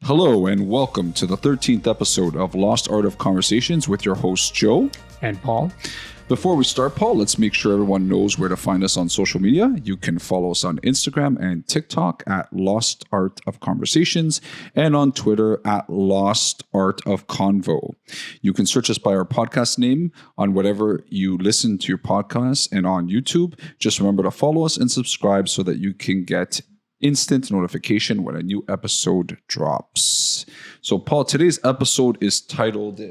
Hello and welcome to the 13th episode of Lost Art of Conversations with your hosts Joe and Paul. Before we start, Paul, let's make sure everyone knows where to find us on social media. You can follow us on Instagram and TikTok at Lost Art of Conversations and on Twitter at Lost Art of Convo. You can search us by our podcast name on whatever you listen to your podcast and on YouTube. Just remember to follow us and subscribe so that you can get instant notification when a new episode drops. So, Paul, today's episode is titled,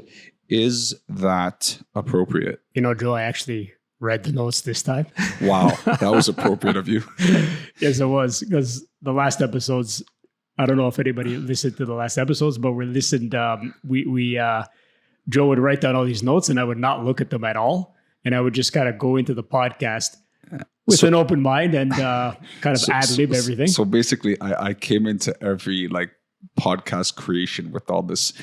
Is That Appropriate? You know, Joe, I actually read the notes this time. Wow, that was appropriate of you. Yes, it was, because the last episodes, I don't know if anybody listened to the last episodes, but we listened, Joe would write down all these notes and I would not look at them at all. And I would just kind of go into the podcast with an open mind and kind of ad-lib everything. So basically, I came into every podcast creation with all this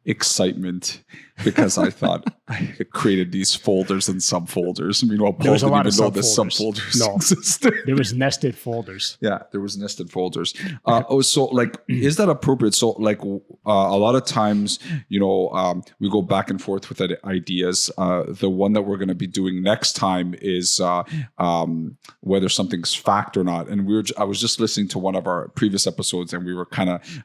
excitement because I thought I created these folders and subfolders. Meanwhile, Paul didn't even know the subfolders existed. There was nested folders. Yeah, there was nested folders. Is that appropriate? So a lot of times, we go back and forth with ideas. The one that we're going to be doing next time is whether something's fact or not. And I was just listening to one of our previous episodes, and we were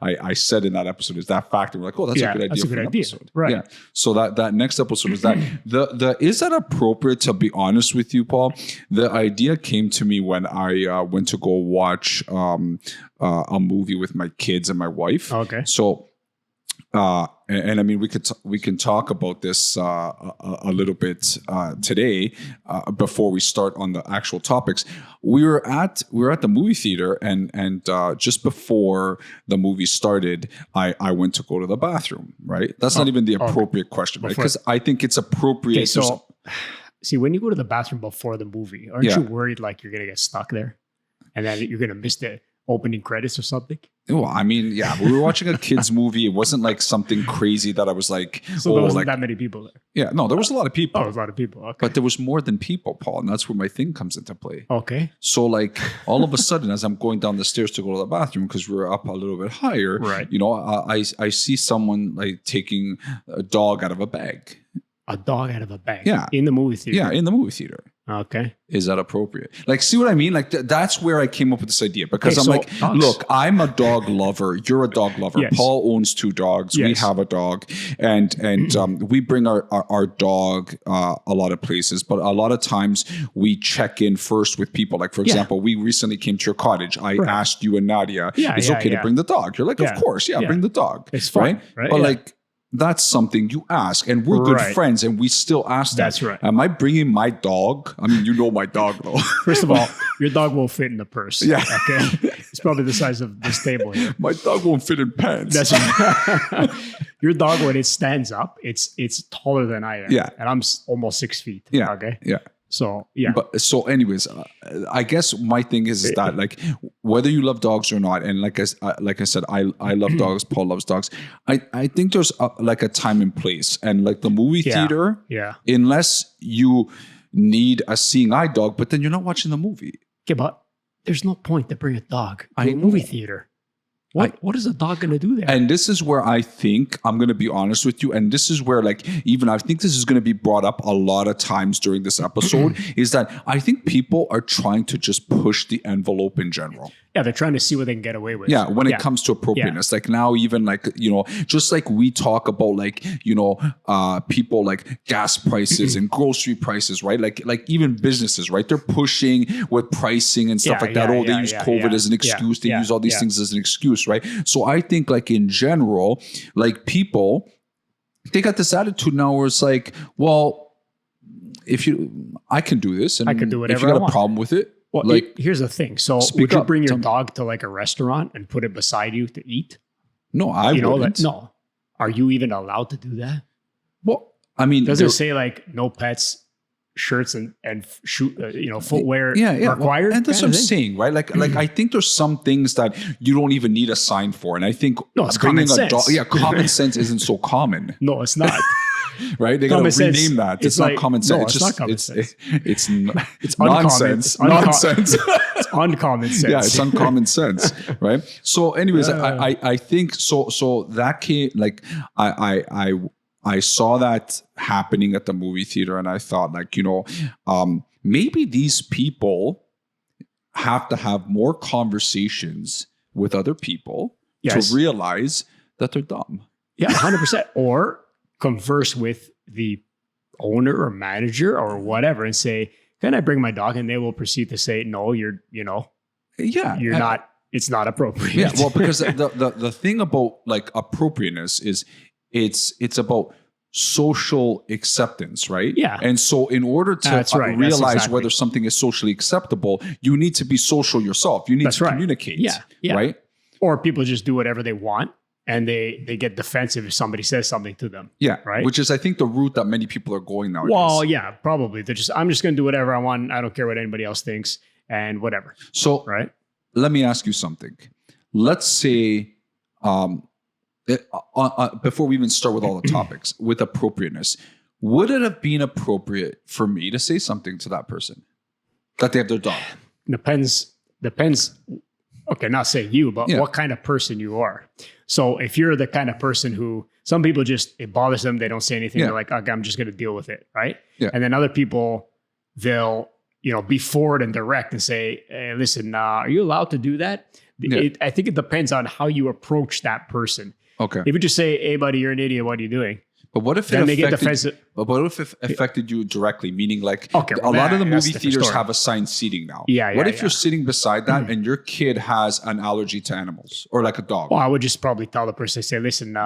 I said in that episode, is that fact? And we're like, oh, that's a good idea. That's a good idea. Episode. Right. Yeah. So that next episode is that is that appropriate? To be honest with you, Paul, the idea came to me when I went to go watch a movie with my kids and my wife. Okay. So. And I mean, we can talk about this a little bit today before we start on the actual topics. We were at the movie theater, and just before the movie started, I went to go to the bathroom. Right, that's not even the appropriate question, right? Because I think it's appropriate. Okay, so see, when you go to the bathroom before the movie, aren't you worried like you're gonna get stuck there, and then you're gonna miss the opening credits or something? Well, I mean, yeah, we were watching a kid's movie. It wasn't like something crazy that I was like, so there wasn't that many people there. Yeah, no, there was a lot of people. Oh, there was a lot of people. Okay. But there was more than people, Paul, and that's where my thing comes into play. Okay. So all of a sudden, as I'm going down the stairs to go to the bathroom, because we're up a little bit higher, right? I see someone taking a dog out of a bag. A dog out of a bag? Yeah. In the movie theater? Yeah, in the movie theater. Okay. Is that appropriate? See what I mean? That's where I came up with this idea, because dogs. Look, I'm a dog lover. You're a dog lover. Yes. Paul owns 2 dogs. Yes. We have a dog, and we bring our dog a lot of places, but a lot of times we check in first with people. Like, for example, we recently came to your cottage. I asked you and Nadia, is it okay to bring the dog? You're like, of course, bring the dog. It's fine, right? But that's something you ask, and we're good friends, and we still ask that. That's right. Am I bringing my dog? I mean, you know my dog, though. First of all, your dog won't fit in the purse. Yeah. Okay. It's probably the size of this table here. My dog won't fit in pants. That's right. Your dog, when it stands up, it's taller than I am. Yeah. And I'm almost 6 feet. Yeah. Okay. Yeah. So, yeah. But so anyways, I guess my thing is that whether you love dogs or not, and like I said, I love dogs. Paul loves dogs. I think there's a time and place, and the movie theater. Yeah. Unless you need a seeing eye dog, but then you're not watching the movie. Okay, but there's no point to bring a dog to a movie theater. What is a dog going to do there? And this is where I think, I'm going to be honest with you, and this is where even I think this is going to be brought up a lot of times during this episode, is that I think people are trying to just push the envelope in general. Yeah, they're trying to see what they can get away with. Yeah, when it comes to appropriateness. Now even just we talk about people gas prices and grocery prices, right? Even businesses, right? They're pushing with pricing and stuff that. They use COVID as an excuse. They use all these things as an excuse, right? So I think in general, people, they got this attitude now where it's well, I can do this, and I can do whatever if you got I a want. problem with it. Well, here's the thing. So would you bring your dog to a restaurant and put it beside you to eat? No, I wouldn't. No. Are you even allowed to do that? Well, I mean, does it say no pets, shirts and footwear required? Well, and that's what I'm saying, right? I think there's some things that you don't even need a sign for, and I think it's common sense. Common sense isn't so common. No, it's not. Right? They got to rename that. It's not common sense. No, it's not common sense. It's nonsense. Nonsense. It's uncommon sense. Yeah, it's uncommon sense, right? So, anyways, I think so. So that came like I saw that happening at the movie theater, and I thought, like, maybe these people have to have more conversations with other people to realize that they're dumb. Yeah, 100%. Or converse with the owner or manager or whatever and say, can I bring my dog? And they will proceed to say, no, you're not, it's not appropriate. Yeah, well, because the thing about like appropriateness is it's about social acceptance, right? Yeah. And so in order to realize whether something is socially acceptable, you need to be social yourself. You need to communicate. Yeah. Right? Or people just do whatever they want and they get defensive if somebody says something to them. Yeah. Right. Which is, I think, the route that many people are going nowadays. Well, yeah, probably. I'm just going to do whatever I want. I don't care what anybody else thinks and whatever. So let me ask you something. Let's say, before we even start with all the topics, with appropriateness, would it have been appropriate for me to say something to that person that they have their dog? Depends. Okay, not say you, but what kind of person you are. So if you're the kind of person who, some people it bothers them, they don't say anything. They're like, okay, I'm just going to deal with it, right? Yeah. And then other people, they'll, be forward and direct and say, hey, listen, are you allowed to do that? Yeah. I think it depends on how you approach that person. Okay. If you just say, hey, buddy, you're an idiot, what are you doing? But what if they get defensive? But what if it affected you directly? Meaning, like, a lot of the movie theaters have assigned seating now. What if you're sitting beside that and your kid has an allergy to animals or like a dog? Well, I would just probably tell the person, say, listen,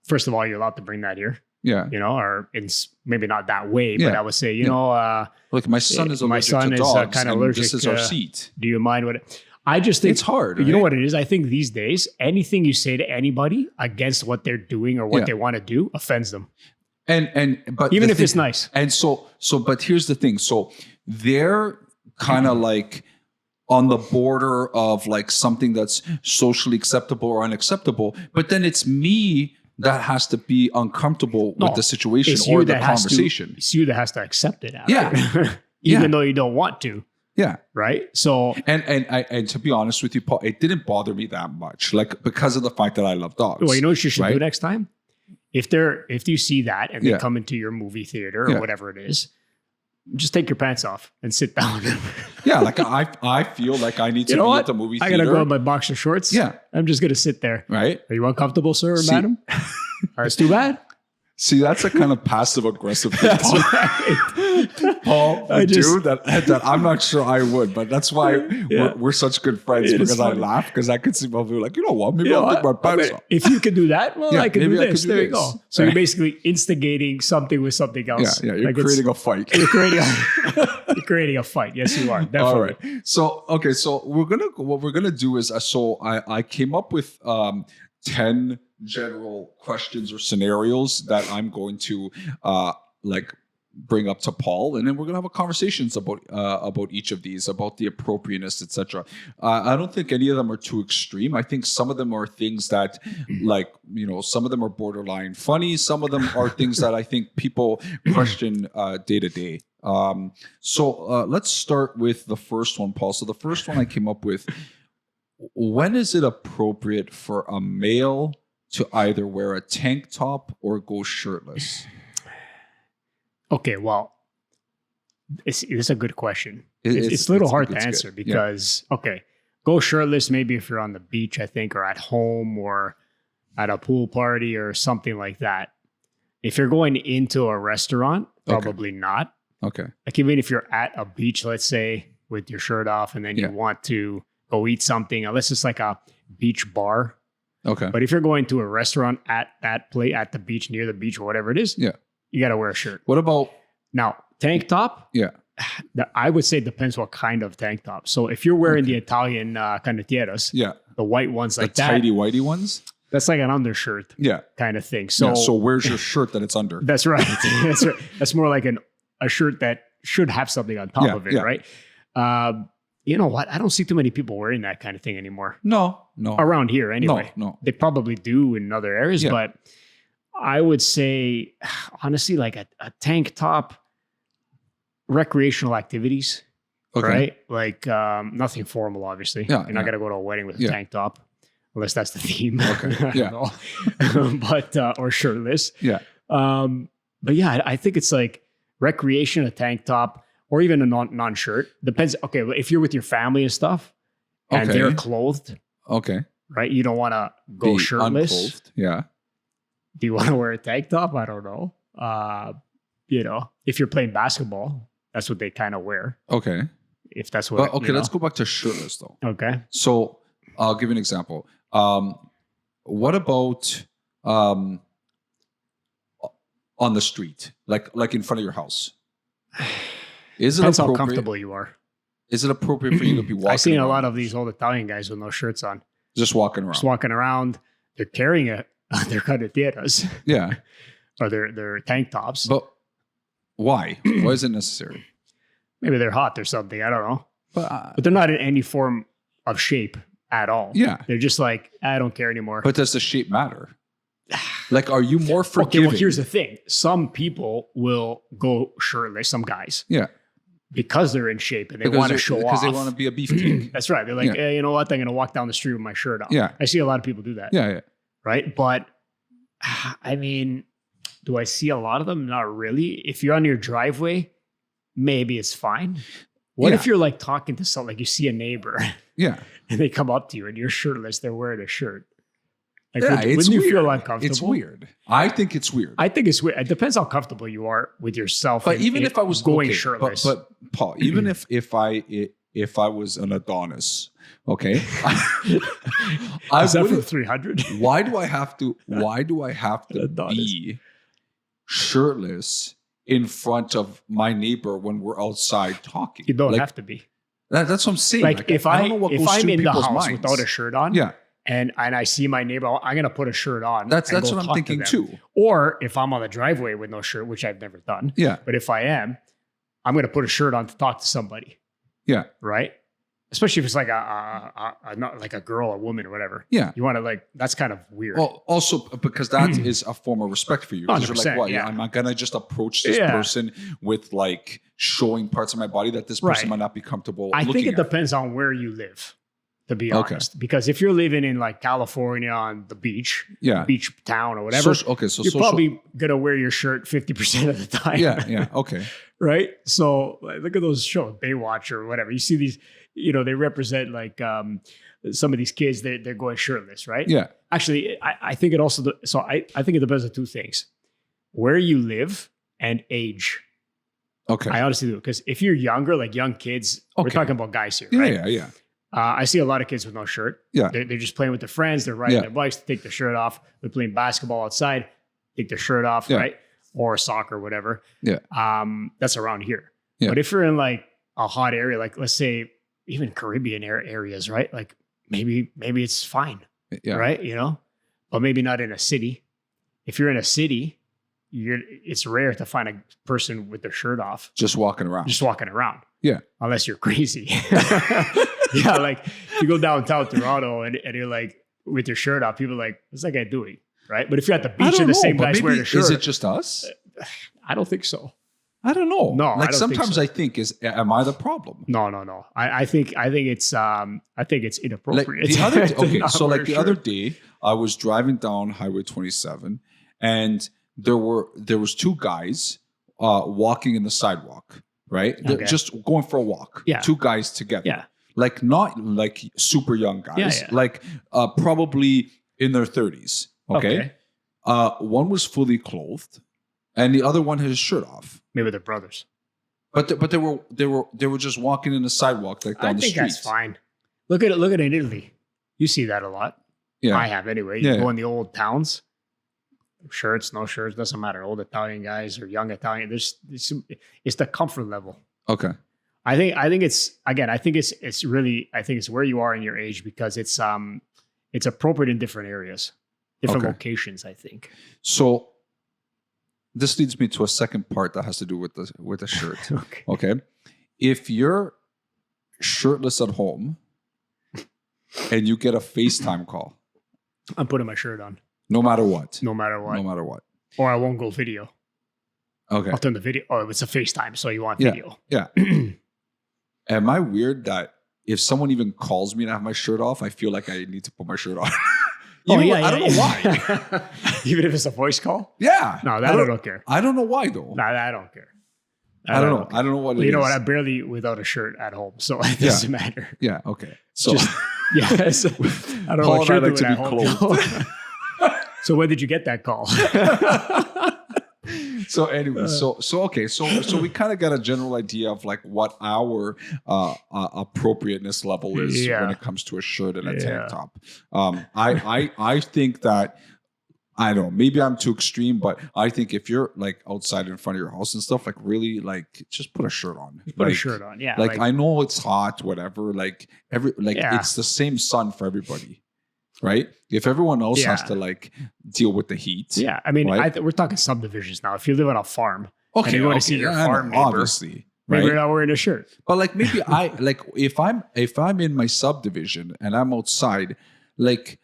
first of all, you're allowed to bring that here. Yeah. Or it's maybe not that way, but I would say, look, my son is allergic to dogs, kind of allergic. This is our seat. Do you mind I just think it's hard. You know what it is? I think these days, anything you say to anybody against what they're doing or what they want to do offends them. But even if it's nice. And but here's the thing. So they're kind of like on the border of like something that's socially acceptable or unacceptable. But then it's me that has to be uncomfortable with the situation or the conversation. It's you that has to accept it. Even though you don't want to. Yeah. Right. So and to be honest with you, Paul, it didn't bother me that much, like because of the fact that I love dogs. Well, you know what you should do next time? If you see that and they come into your movie theater or whatever it is, just take your pants off and sit down. Like I feel like I need to be at the movie theater. I gotta go in my boxer shorts. Yeah. I'm just gonna sit there. Right. Are you uncomfortable, sir or madam? It's too bad. See, that's a kind of passive aggressive thing, Paul. I do that. I'm not sure I would, but that's why we're such good friends because I laugh because I could see people like, you know what, maybe I'll take my pants off. If you can do that, well, I can do this. There you go. So you're basically instigating something with something else. Yeah, you're creating a fight. You're creating a fight. Yes, you are. Definitely. All right. So what we're gonna do is I came up with 10 general questions or scenarios that I'm going to bring up to Paul, and then we're gonna have a conversations about each of these, about the appropriateness, etc. I don't think any of them are too extreme. I think some of them are things that, some of them are borderline funny. Some of them are things that I think people question day to day. So let's start with the first one, Paul. So the first one I came up with: when is it appropriate for a male to either wear a tank top or go shirtless? Okay, well, it's a good question. It's a little hard to answer because, go shirtless maybe if you're on the beach, I think, or at home or at a pool party or something like that. If you're going into a restaurant, probably not. Okay. Like even if you're at a beach, let's say, with your shirt off and then you want to go eat something, unless it's like a beach bar. Okay. But if you're going to a restaurant at that place, at the beach, near the beach or whatever it is, you got to wear a shirt. What about now tank top? Yeah. I would say it depends what kind of tank top. So if you're wearing the Italian canotieras, the white ones like that. The tidy whitey ones? That's like an undershirt kind of thing. So where's your shirt that it's under? That's right. That's right. That's more like a shirt that should have something on top of it, right? You know what? I don't see too many people wearing that kind of thing anymore. No. Around here anyway. No. They probably do in other areas, but I would say, honestly, like a tank top, recreational activities. Okay. Right? Like nothing formal, obviously. Yeah, You're not gonna go to a wedding with a tank top, unless that's the theme. Okay. Yeah. But or shirtless. Yeah. But yeah, I think it's like recreation, a tank top, or even a non-shirt. Depends. Okay, if you're with your family and stuff, and Okay. they're clothed, Okay. right? You don't want to go Be shirtless. unclothed. Yeah. Do you want to wear a tank top? I don't know. If you're playing basketball, that's what they kind of wear. Okay. If that's what. But okay, let's go back to shirtless though. Okay. So I'll give you an example. What about on the street, like in front of your house? Is it Depends how appropriate? comfortable you are. Is it appropriate for you to be walking? I've seen a around lot of these old Italian guys with no shirts on, just walking around. just walking around. They're carrying their cadeteras Yeah, or their tank tops. but why? Why is it necessary? Maybe they're hot or something. I don't know. But But they're not in any form of shape at all. yeah, They're just like, I don't care anymore. but does the shape matter? Like, are you more forgiving? Okay, well, here's the thing. Some people will go shirtless, some guys, Yeah, because they're in shape and they want to show off. because they want to be a beefcake. That's right. They're like, Yeah. hey, you know what? I'm going to walk down the street with my shirt off. Yeah. I see a lot of people do that. Yeah, yeah. Right. But I mean, do I see a lot of them? Not really. If you're on your driveway, maybe it's fine. What Yeah. if you're like talking to someone, like you see a neighbor Yeah. and they come up to you and you're shirtless, they're wearing a shirt? Like, Yeah, wouldn't it's you weird. feel uncomfortable? It's weird. I think it's weird. I think it's weird. It depends how comfortable you are with yourself. But even if I was going okay, shirtless, but Paul, even if I was an Adonis, okay, I is that from wouldn't- 300? Why do I have to? Why do I have to Adonis. be shirtless in front of my neighbor when we're outside talking? You don't Like, have to be. That's what I'm saying. Like if I don't know what if goes I'm through in the people's house minds. without a shirt on, Yeah, and I see my neighbor, I'm gonna put a shirt on. that's and go what I'm talk to thinking them. too. Or if I'm on the driveway with no shirt, which I've never done, Yeah, but if I am, I'm gonna put a shirt on to talk to somebody. yeah, Right. Especially if it's like not like a girl or woman or whatever. yeah. You want to like, that's kind of weird. Well, also because that is a form of respect for you. Because you're like, 100%, what? yeah. I'm not gonna just approach this Yeah. person with like showing parts of my body that this person Right. might not be comfortable. I think looking it at. depends on where you live, to be Okay. honest. Because if you're living in like California on the beach, Yeah. beach town or whatever, So you're you're probably gonna wear your shirt 50% of the time. yeah, yeah, okay, Right. So like, look at those shows, Baywatch or whatever. You see these, they represent like some of these kids. They're going shirtless, right? yeah, Actually, I think it also. So I think it depends on two things: where you live and age. okay, I honestly do, because if you're younger, like young kids, we're Okay. talking about guys here, yeah, right? yeah, yeah, I see a lot of kids with no shirt. Yeah. They're just playing with their friends. They're riding Yeah. their bikes, take their shirt off. They're playing basketball outside, take their shirt off, Yeah. right? Or soccer, whatever. Yeah. That's around here. Yeah. But if you're in like a hot area, like let's say even Caribbean areas, right? Like maybe it's fine, yeah. right? But maybe not in a city. If you're in a city, it's rare to find a person with their shirt off, Just walking around. just walking around. Yeah. Unless you're crazy. Yeah, like you go downtown Toronto and you're like with your shirt off, people are like, what's that guy doing? Right? But if you're at the I beach don't and the know, same but guy's maybe- wearing a shirt, Is it just us? I don't think so. I don't know. No, I like don't think sometimes so. I think am I the problem? No. I think it's Like inappropriate. the other to okay, not so wear like a the other shirt. day, I was driving down Highway 27, and there was two guys walking in the sidewalk, right? They're Okay. just going for a walk. Yeah. Two guys together. Yeah. Like not like super young guys. Yeah. Like probably in their 30s. Okay. One was fully clothed, and the other one had his shirt off. Maybe they're brothers. But they were just walking in the sidewalk like down I the think street. that's fine. Look at it in Italy. You see that a lot. Yeah. I have anyway. You Yeah. go in the old towns, shirts, no shirts, doesn't matter. Old Italian guys or young Italian. It's the comfort level. Okay. I think it's really where you are in your age, because it's appropriate in different areas, different Okay. locations, I think. So this leads me to a second part that has to do with the shirt. Okay. Okay. If you're shirtless at home and you get a FaceTime call, I'm putting my shirt on, no matter what. no matter what. No matter what. Or I won't go video. Okay. I'll turn the video. Oh, it's a FaceTime, so you want Yeah. video. Yeah. Am I weird that if someone even calls me and I have my shirt off, I feel like I need to put my shirt on? I don't know why. Even if it's a voice call? Yeah. No, I don't care. I don't know why though. No, I don't care. I don't know. I don't know what it is. You know what? I'm barely without a shirt at home, so it doesn't matter. Yeah. Okay. So, so I don't know what shirt to be clothed. So when did you get that call? So anyway, so we kind of got a general idea of like what our appropriateness level is when it comes to a shirt and a tank top. I think that, I don't know, maybe I'm too extreme, but I think if you're like outside in front of your house and stuff, like really like just put a shirt on. Put a shirt on, yeah. Like I know it's hot, whatever. Like it's the same sun for everybody. Right? If everyone else has to like deal with the heat. Yeah. I mean, we're talking subdivisions now. If you live on a farm, and you want to see your farm neighbor, obviously, maybe you're not wearing a shirt. But like maybe if I'm in my subdivision and I'm outside, like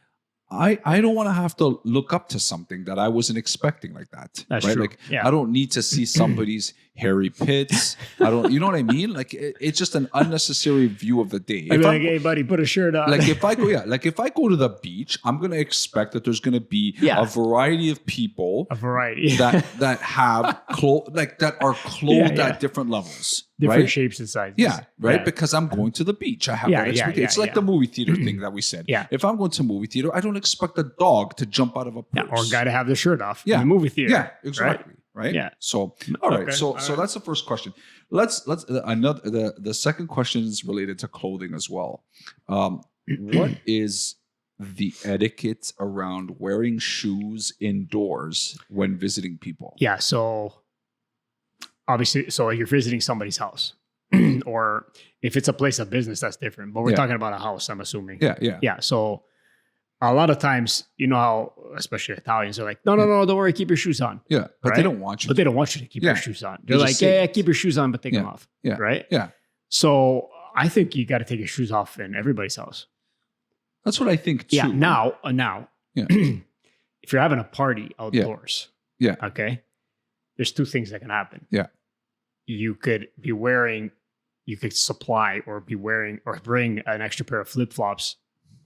I don't want to have to look up to something that I wasn't expecting like that. That's right? true. Like I don't need to see somebody's hairy pits. You know what I mean? Like it's just an unnecessary view of the day. I'd be like, hey buddy, put a shirt on. Like if I go to the beach, I'm gonna expect that there's gonna be a variety of people. that have that are clothed at different levels. Different shapes and sizes. Yeah, right. Yeah. Because I'm going to the beach. I have that expectation. It's like the movie theater thing that we said. Yeah. If I'm going to a movie theater, I don't expect a dog to jump out of a purse. Or a guy to have the shirt off in the movie theater. Yeah, exactly. Right? Yeah. So all right. So that's the first question. Let's the second question is related to clothing as well. What is the etiquette around wearing shoes indoors when visiting people? Yeah. So obviously, so you're visiting somebody's house, or if it's a place of business, that's different. But we're talking about a house, I'm assuming. Yeah. So a lot of times, you know how, especially Italians are like, no, don't worry, keep your shoes on. Yeah, but they don't want you. But they don't want you to keep your shoes on. They're like, keep your shoes on, but take them off. Yeah. Right? Yeah. So I think you got to take your shoes off in everybody's house. That's what I think too. Yeah. Now, if you're having a party outdoors, okay, there's two things that can happen. Yeah. You could supply or bring an extra pair of flip-flops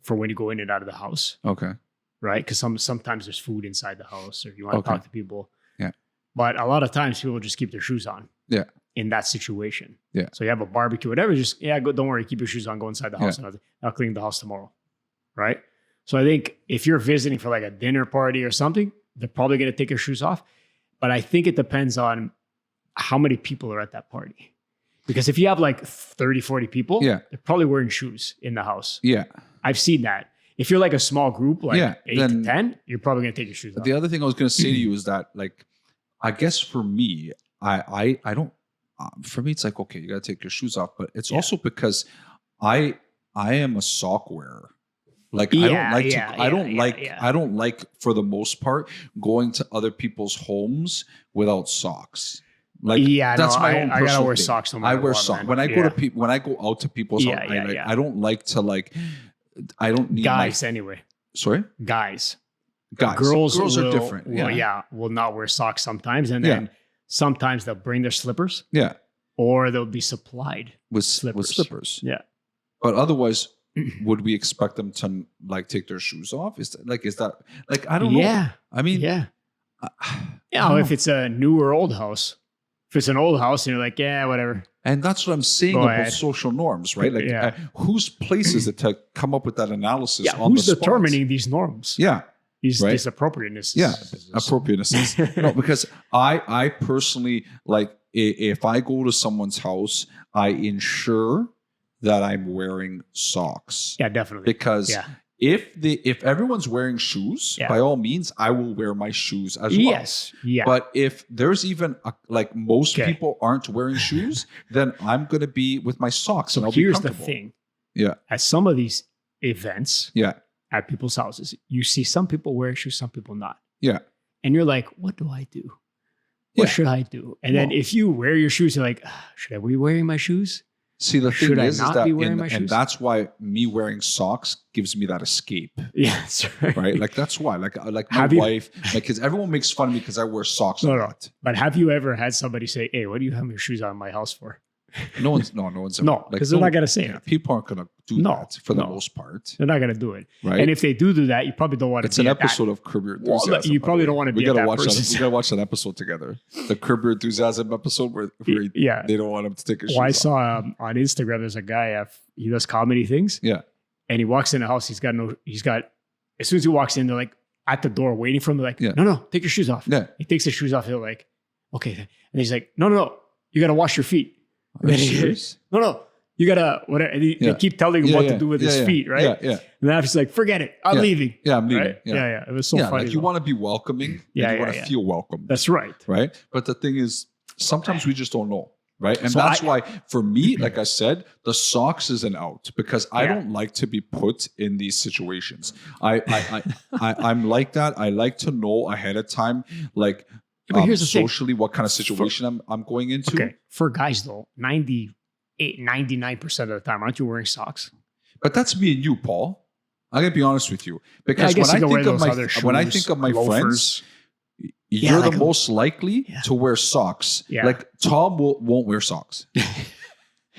for when you go in and out of the house. Okay. Right? Because sometimes there's food inside the house, or you want to talk to people. Yeah. But a lot of times people just keep their shoes on. Yeah. In that situation. Yeah. So you have a barbecue, whatever, just don't worry, keep your shoes on, go inside the house, and I'll clean the house tomorrow. Right? So I think if you're visiting for like a dinner party or something, they're probably going to take your shoes off. But I think it depends on how many people are at that party. Because if you have like 30, 40 people, they're probably wearing shoes in the house. Yeah. I've seen that. If you're like a small group, like 8 to 10, you're probably going to take your shoes off. The other thing I was going to say to you is that, like, I guess for me, I don't, for me, it's like, okay, you got to take your shoes off. But it's also because I am a sock wearer. Like I don't like for the most part going to other people's homes without socks. Like that's my own. I gotta wear socks. I wear socks when I go to people. When I go out to people's house, I don't like to like. I don't need guys anyway. Sorry, guys. Girls are different. Will not wear socks sometimes, and then sometimes they'll bring their slippers. Yeah, or they'll be supplied with slippers. Yeah, but otherwise, would we expect them to like take their shoes off? Is that I don't know. Yeah, I mean, if it's a new or old house. If it's an old house and you're like, whatever. And that's what I'm saying about social norms, right? Like, whose place is it to come up with that analysis on who's the spot? determining these norms? Yeah. These appropriateness. Yeah, appropriateness. No, because I personally, like, if I go to someone's house, I ensure that I'm wearing socks. Yeah, definitely. Because if everyone's wearing shoes, by all means, I will wear my shoes as well. Yes. Yeah. But if there's even most people aren't wearing shoes, then I'm going to be with my socks and I'll be comfortable. Here's the thing. Yeah. At some of these events, at people's houses, you see some people wearing shoes, some people not. Yeah. And you're like, what do I do? What should I do? And then if you wear your shoes, you're like, should I be wearing my shoes? See, the thing is that, and that's why me wearing socks gives me that escape. Yeah, that's right. Right? Like, that's why. Like my wife, because everyone makes fun of me because I wear socks a lot. But have you ever had somebody say, hey, what do you have your shoes on in my house for? No one's ever. No, because they're not going to say it. People aren't going to do that for the most part. They're not going to do it. Right. And if they do that, you probably don't want to. It's an episode of Curb Your Enthusiasm. You probably don't want to be at that person. We got to watch that episode together. The Curb Your Enthusiasm episode where they don't want him to take his shoes off. I saw on Instagram, there's a guy, he does comedy things. Yeah. And he walks in the house. As soon as he walks in, they're like at the door waiting for him. They're like, no, take your shoes off. Yeah. He takes his shoes off. They're like, okay. And he's like, no, you got to wash your feet. No, you gotta whatever. And they keep telling him what to do with his feet, right? Yeah. And then after he's like, forget it, I'm leaving. Yeah, I'm leaving. Right? Yeah. It was so funny. Like you want to be welcoming. You want to feel welcome. That's right. Right. But the thing is, sometimes we just don't know. Right. And so that's why for me, like I said, the socks is an out because I don't like to be put in these situations. I'm like that. I like to know ahead of time, like here's the socially what kind of situation I'm going into. Okay. For guys though, 99% of the time, aren't you wearing socks? But that's me and you, Paul. I'm gonna be honest with you. Because when I think of my friends, you're the most likely to wear socks. Yeah. Like Tom won't wear socks.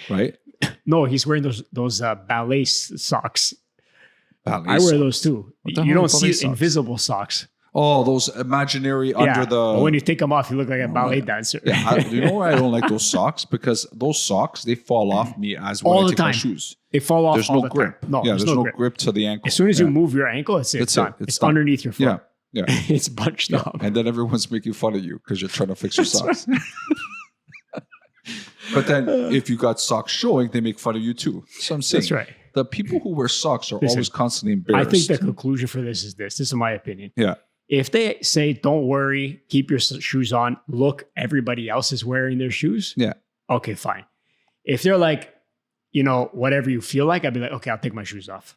Right? No, he's wearing those ballet socks. I wear those too. You don't see invisible socks. Oh, those imaginary under the... But when you take them off, you look like a ballet dancer. You know why I don't like those socks? Because those socks, they fall off me as when I take my shoes. They fall off There's all no the grip. Time. No, there's no grip to the ankle. As soon as you move your ankle, it's done. It's done. Underneath your foot. Yeah. It's bunched up. And then everyone's making fun of you because you're trying to fix your socks. But then if you got socks showing, they make fun of you too. So I'm saying that's right. The people who wear socks are always constantly embarrassed. I think the conclusion for this is this. This is my opinion. Yeah. If they say, don't worry, keep your shoes on, look, everybody else is wearing their shoes. Yeah. Okay, fine. If they're like, whatever you feel like, I'd be like, okay, I'll take my shoes off.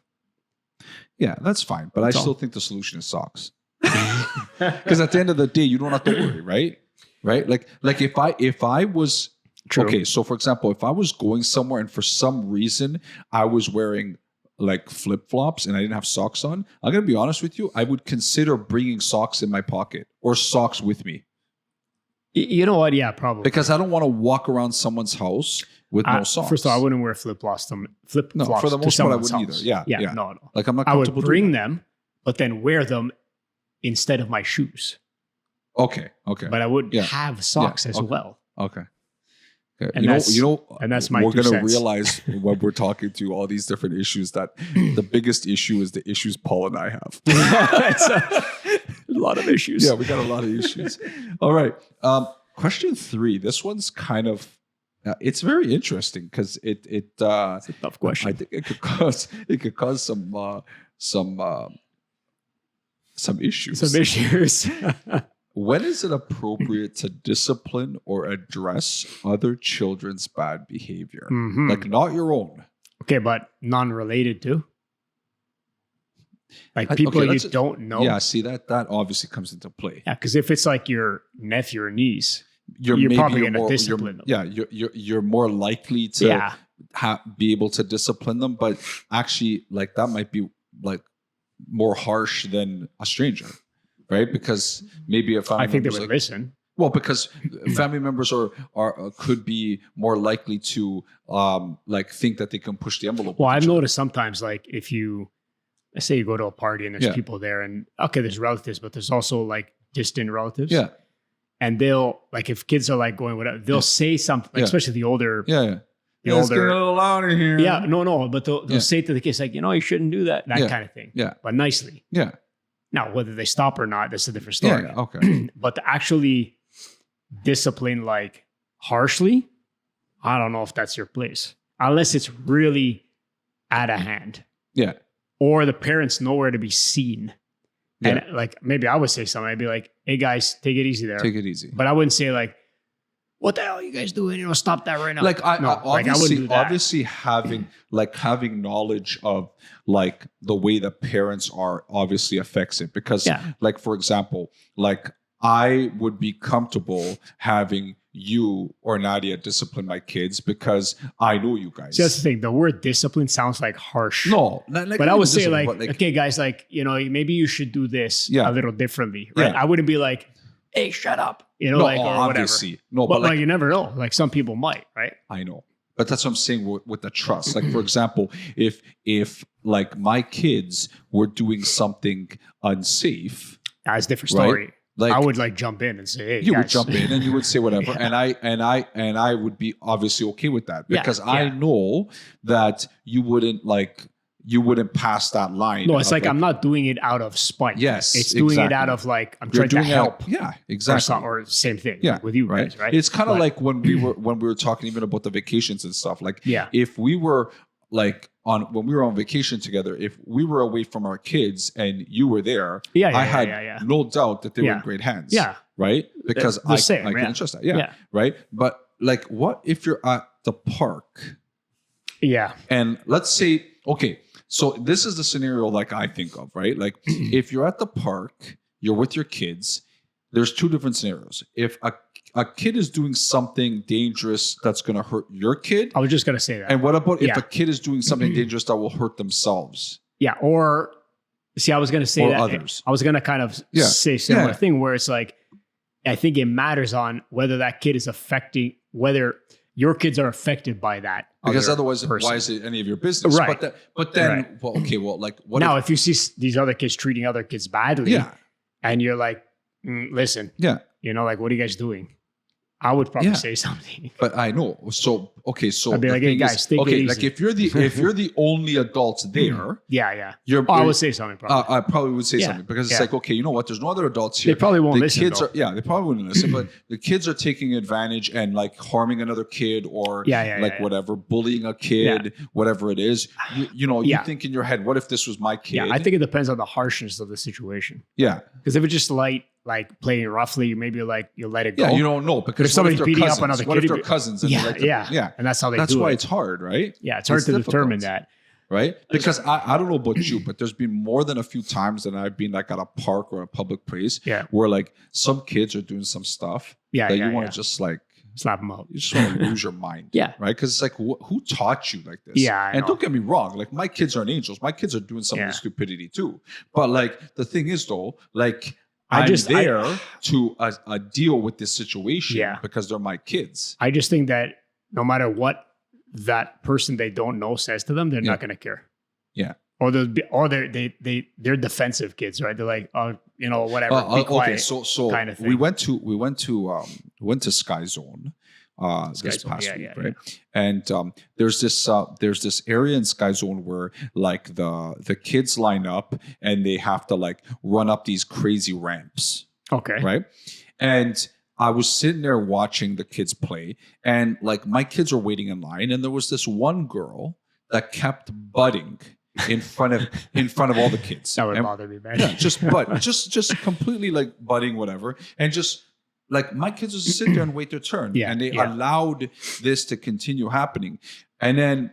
Yeah, that's fine. But I still think the solution is socks. Because at the end of the day, you don't have to worry, right? Right? Like if I was... True. Okay, so for example, if I was going somewhere and for some reason I was wearing like flip-flops and I didn't have socks on, I'm going to be honest with you, I would consider bringing socks in my pocket or socks with me. You know what? Yeah, probably. Because I don't want to walk around someone's house with no socks. First of all, I wouldn't wear flip-flops. No, for the most part, I wouldn't either. Yeah. No. Like I'm not I would bring them, but then wear them instead of my shoes. Okay. But I would have socks as well. Okay. And and that's my we're going to realize when we're talking to all these different issues that the biggest issue is the issues Paul and I have. It's a lot of issues. Yeah, we got a lot of issues. All right. Question 3. This one's kind of it's very interesting because it's a tough question. I think it could cause some issues. Some issues. When is it appropriate to discipline or address other children's bad behavior? Mm-hmm. Like not your own. Okay, but non-related to? Like people you don't know? Yeah, see, that obviously comes into play. Yeah, because if it's like your nephew or niece, you're probably going to discipline them. Yeah, you're more likely to be able to discipline them, but actually like that might be like more harsh than a stranger. Right, because maybe a family. I think they would listen. Well, because family members are could be more likely to like think that they can push the envelope. Well, I've noticed sometimes, like if let's say you go to a party and there's people there, and there's relatives, but there's also like distant relatives. Yeah, and they'll like if kids are like going whatever, they'll say something, like, especially the older. Yeah. It's getting a little louder here. Yeah, no, but they'll say to the kids like, you shouldn't do that, kind of thing. Yeah, but nicely. Yeah. Now, whether they stop or not, that's a different story. Yeah, okay. But to actually discipline like harshly, I don't know if that's your place. Unless it's really out of hand. Yeah. Or the parents nowhere to be seen. Yeah. And like maybe I would say something. I'd be like, hey guys, take it easy there. Take it easy. But I wouldn't say like, what the hell are you guys doing? Stop that right now. Like I wouldn't do that. Obviously having knowledge of like the way the parents are obviously affects it because like for example, like I would be comfortable having you or Nadia discipline my kids because I know you guys. See, that's the thing. The word discipline sounds like harsh. No, like, but I would say like, okay, guys, like maybe you should do this a little differently, right? Yeah. I wouldn't be like, hey, shut up. Or obviously. whatever. No, but like you never know. Like some people might, right? I know. But that's what I'm saying with the trust. Like, for example, if like my kids were doing something unsafe, that's a different story. Right? Like, I would like jump in and say, "Hey, you guys." would jump in and you would say whatever, and I would be obviously okay with that because I know that you wouldn't pass that line. No, it's like I'm not doing it out of spite. Yes, it's doing it out of like I'm trying to help. Yeah, exactly. Or same thing. Yeah, like with you guys, right? It's kind of like when we were talking even about the vacations and stuff. Like, if we were like when we were on vacation together, if we were away from our kids and you were there, I had no doubt that they were in great hands. Yeah, right. Because I can trust that. Yeah, right. But like, what if you're at the park? Yeah, and let's say, okay. So this is the scenario like I think of, right? Like if you're at the park, you're with your kids, there's two different scenarios. If a kid is doing something dangerous that's going to hurt your kid. I was just going to say that. And what about if a kid is doing something dangerous that will hurt themselves? Yeah. Or see, I was going to say that. Others. I was going to kind of say similar thing where it's like, I think it matters on whether that kid is affecting, whether your kids are affected by that. Because otherwise, why is it any of your business? Right. But then, well, okay, well, like what now, if you see these other kids treating other kids badly, and you're like, listen, you know, like, what are you guys doing? I would probably say something. But I know. So, okay. So I'd be like, hey guys, take it easy. Like if you're the only adults there. I would say something probably. I probably would say something because it's like, okay, you know what? There's no other adults here. They probably won't listen. Kids they probably wouldn't listen, but the kids are taking advantage and like harming another kid or whatever, bullying a kid, whatever it is. You think in your head, what if this was my kid? Yeah, I think it depends on the harshness of the situation. Yeah. Because if it's just light, like playing roughly, maybe like you let it go. Yeah, you don't know because if somebody's beating up another kid, what if they're cousins? And and that's how they do it. That's why it's hard, right? Yeah, it's hard to determine that, right? Because I don't know about you, but there's been more than a few times that I've been like at a park or a public place, where like some kids are doing some stuff that you want to just like slap them out. You just want to lose your mind, right? Because it's like, who taught you like this? Yeah, and don't get me wrong, like my kids aren't angels. My kids are doing some of the stupidity too. But like the thing is though, like. I'm there to deal with this situation because they're my kids. I just think that no matter what that person they don't know says to them, they're not going to care. Yeah. Or they're defensive kids, right? They're like, oh, you know, whatever. Be quiet, okay, so kind of thing. we went to Sky Zone this past week, right? And there's this area in Sky Zone where like the kids line up and they have to like run up these crazy ramps. Okay. Right. And I was sitting there watching the kids play, and like my kids are waiting in line, and there was this one girl that kept butting in front of all the kids. That would bother me, man. Yeah, just completely like butting whatever, and just. Like my kids would sit there and wait their turn, and they allowed this to continue happening. And then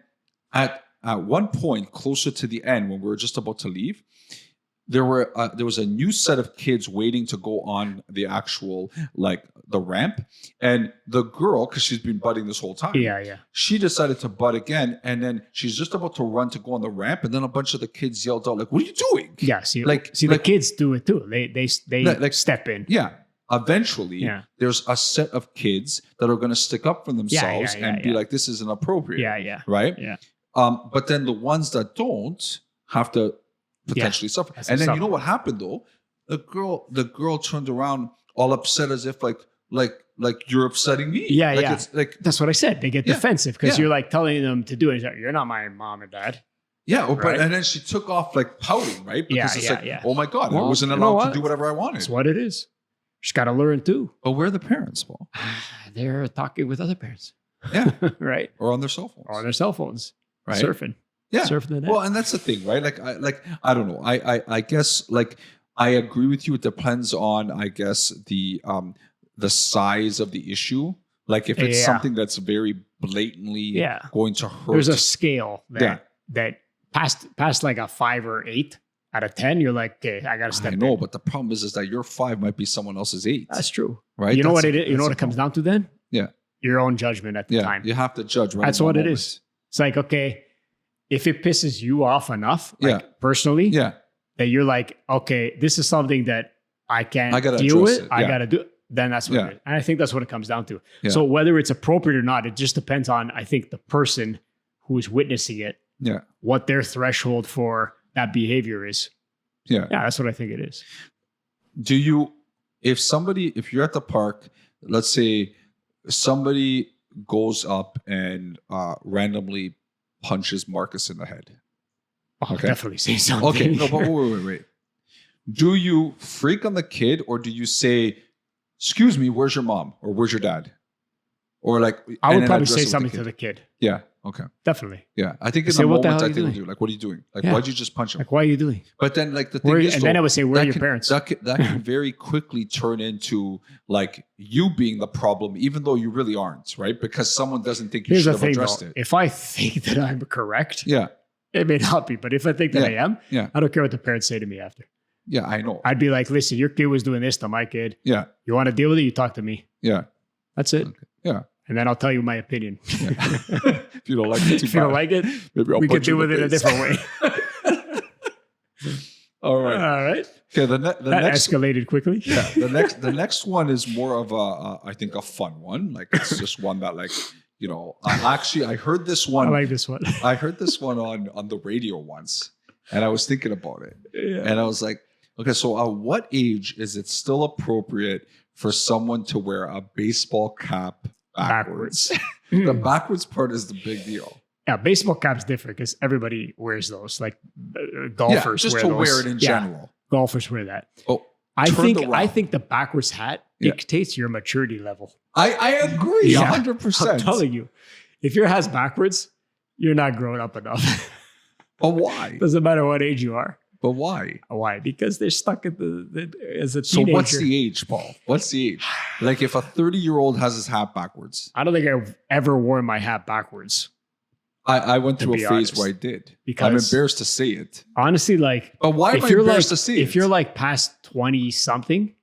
at one point, closer to the end, when we were just about to leave, there was a new set of kids waiting to go on the actual like the ramp, and the girl, because she's been butting this whole time, she decided to butt again, and then she's just about to run to go on the ramp, and then a bunch of the kids yelled out like, "What are you doing?" Yeah, the kids do it too. They like step in. Yeah. Eventually, there's a set of kids that are going to stick up for themselves and be like, "This is inappropriate." Right. Yeah. But then the ones that don't have to potentially suffer. And then you know what happened though? The girl turned around all upset as if like you're upsetting me. Yeah. It's like that's what I said. They get defensive because you're like telling them to do it. Like, you're not my mom or dad. Yeah, but and then she took off like pouting, right? Because it's like, oh my God, I wasn't allowed to do whatever I wanted. That's what it is. Just got to learn too. But where are the parents, Paul? They're talking with other parents. Yeah. Right. Or on their cell phones. Right. Surfing. Yeah. Surfing the net. Well, and that's the thing, right? I don't know. I guess like I agree with you. It depends on, I guess, the size of the issue. Like if it's something that's very blatantly going to hurt. There's a scale that past like a 5 or 8. Out of 10, you're like, okay, I got to step in. I know, but the problem is that your 5 might be someone else's 8. That's true. Right? You know what it is? You know what it comes down to then? Yeah. Your own judgment at the time. You have to judge. Right. That's what it is. It's like, okay, if it pisses you off enough, like personally, that you're like, okay, this is something that I can't deal with. I got to do it. then that's what it is. And I think that's what it comes down to. Yeah. So whether it's appropriate or not, it just depends on, I think, the person who is witnessing it, what their threshold for that behavior is. Yeah. Yeah, that's what I think it is. If you're at the park, let's say somebody goes up and randomly punches Marcus in the head. I'll definitely say something. Okay, no, but wait. Do you freak on the kid, or do you say, "Excuse me, where's your mom?" or "Where's your dad?" Or like, I would probably say something to the kid. Yeah. Okay. Definitely. Yeah. I think in the moment, I think, like, what are you doing? Like, why'd you just punch him? Like, why are you doing? But then, like, the thing is, and then I would say, where are your parents? That can very quickly turn into like you being the problem, even though you really aren't, right? Because someone doesn't think you should have addressed it. If I think that I'm correct, it may not be. But if I think that I am, I don't care what the parents say to me after. Yeah, I know. I'd be like, listen, your kid was doing this to my kid. Yeah. You want to deal with it? You talk to me. Yeah. That's it. Okay. Yeah. And then I'll tell you my opinion. If you don't like it, if you don't like it, we can deal with it a different way. All right. Okay. The next escalated quickly. Yeah. The next one is more of I think a fun one. Like it's just one that I heard this one. I like this one. I heard this one on the radio once, and I was thinking about it, and I was like, okay, so at what age is it still appropriate for someone to wear a baseball cap backwards? The backwards part is the big deal. Yeah, baseball cap's different because everybody wears those. Like golfers just wear to those. wear it in general. Golfers wear that. Oh, I think the backwards hat dictates your maturity level. I agree, 100%. I'm telling you, if your hat's backwards, you're not growing up enough. But why? Doesn't matter what age you are. But why? Why? Because they're stuck at as a teenager. So what's the age, Paul? What's the age? Like if a 30-year-old has his hat backwards. I don't think I've ever worn my hat backwards. I went through a phase where I did. Because I'm embarrassed to say it. Honestly, but why am I embarrassed to say it? If you're like past 20 something,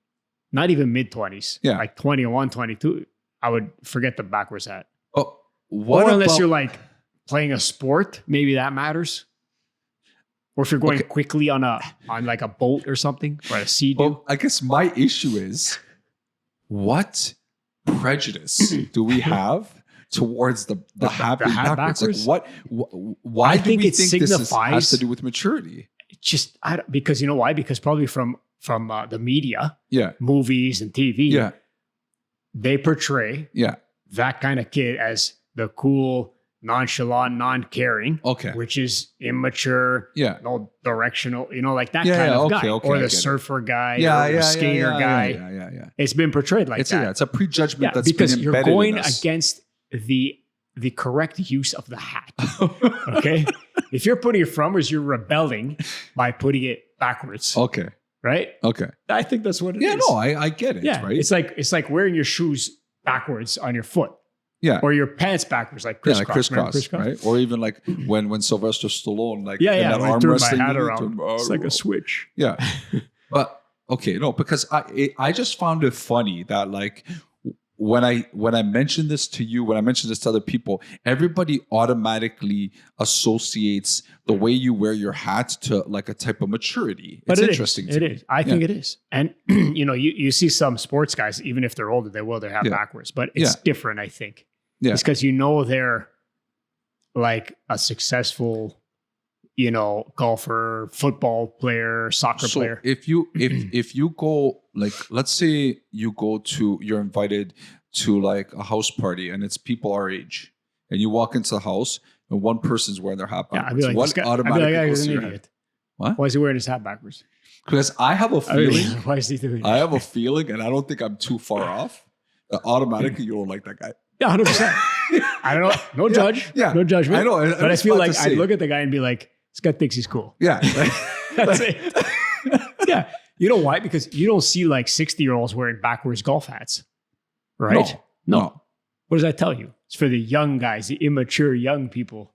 not even mid 20s, like 21, 22, I would forget the backwards hat. Oh, unless you're like playing a sport, maybe that matters. Or if you're going quickly on like a boat or something, or a sea dude. Well, I guess my issue is, what prejudice do we have towards the hat backwards? Like why do we think this has to do with maturity? Just because you know why? Because probably from the media, movies and TV, they portray that kind of kid as the cool, nonchalant, non-caring, which is immature, no directional, like that kind of guy, or the surfer guy, or the skater guy. Yeah. It's been portrayed like that. It's a prejudgment that's because been you're embedded going in us. against the correct use of the hat. Okay, if you're putting it frontwards, you're rebelling by putting it backwards. Okay, right. Okay, I think that's what it is. Yeah, no, I get it. Yeah, right. It's like wearing your shoes backwards on your foot. Yeah. Or your pants backwards, like crisscross. Crisscross, right? Or even like when Sylvester Stallone, in that arm wrestling my hat around. It's like a switch. Yeah. But because I just found it funny that like when I mentioned this to you, when I mentioned this to other people, everybody automatically associates the way you wear your hat to like a type of maturity. It's interesting. It is. I think it is. And you see some sports guys, even if they're older, they wear their hat backwards, but it's different, I think. Yeah. It's because they're like a successful, golfer, football player, soccer player. If you go, like, let's say you're invited to like a house party and it's people our age, and you walk into the house and one person's wearing their hat backwards. I'd be like, automatically he's an idiot. What? Why is he wearing his hat backwards? Because I have a feeling. Why is he doing that? I have a feeling, and I don't think I'm too far off, that automatically you don't like that guy. Yeah, 100%. I don't know. No judge. Yeah. No judgment. I know. But I feel like I'd look at the guy and be like, this guy thinks he's cool. Yeah. That's it. Yeah. You know why? Because you don't see like 60-year-olds wearing backwards golf hats. Right? No. What does that tell you? It's for the young guys, the immature young people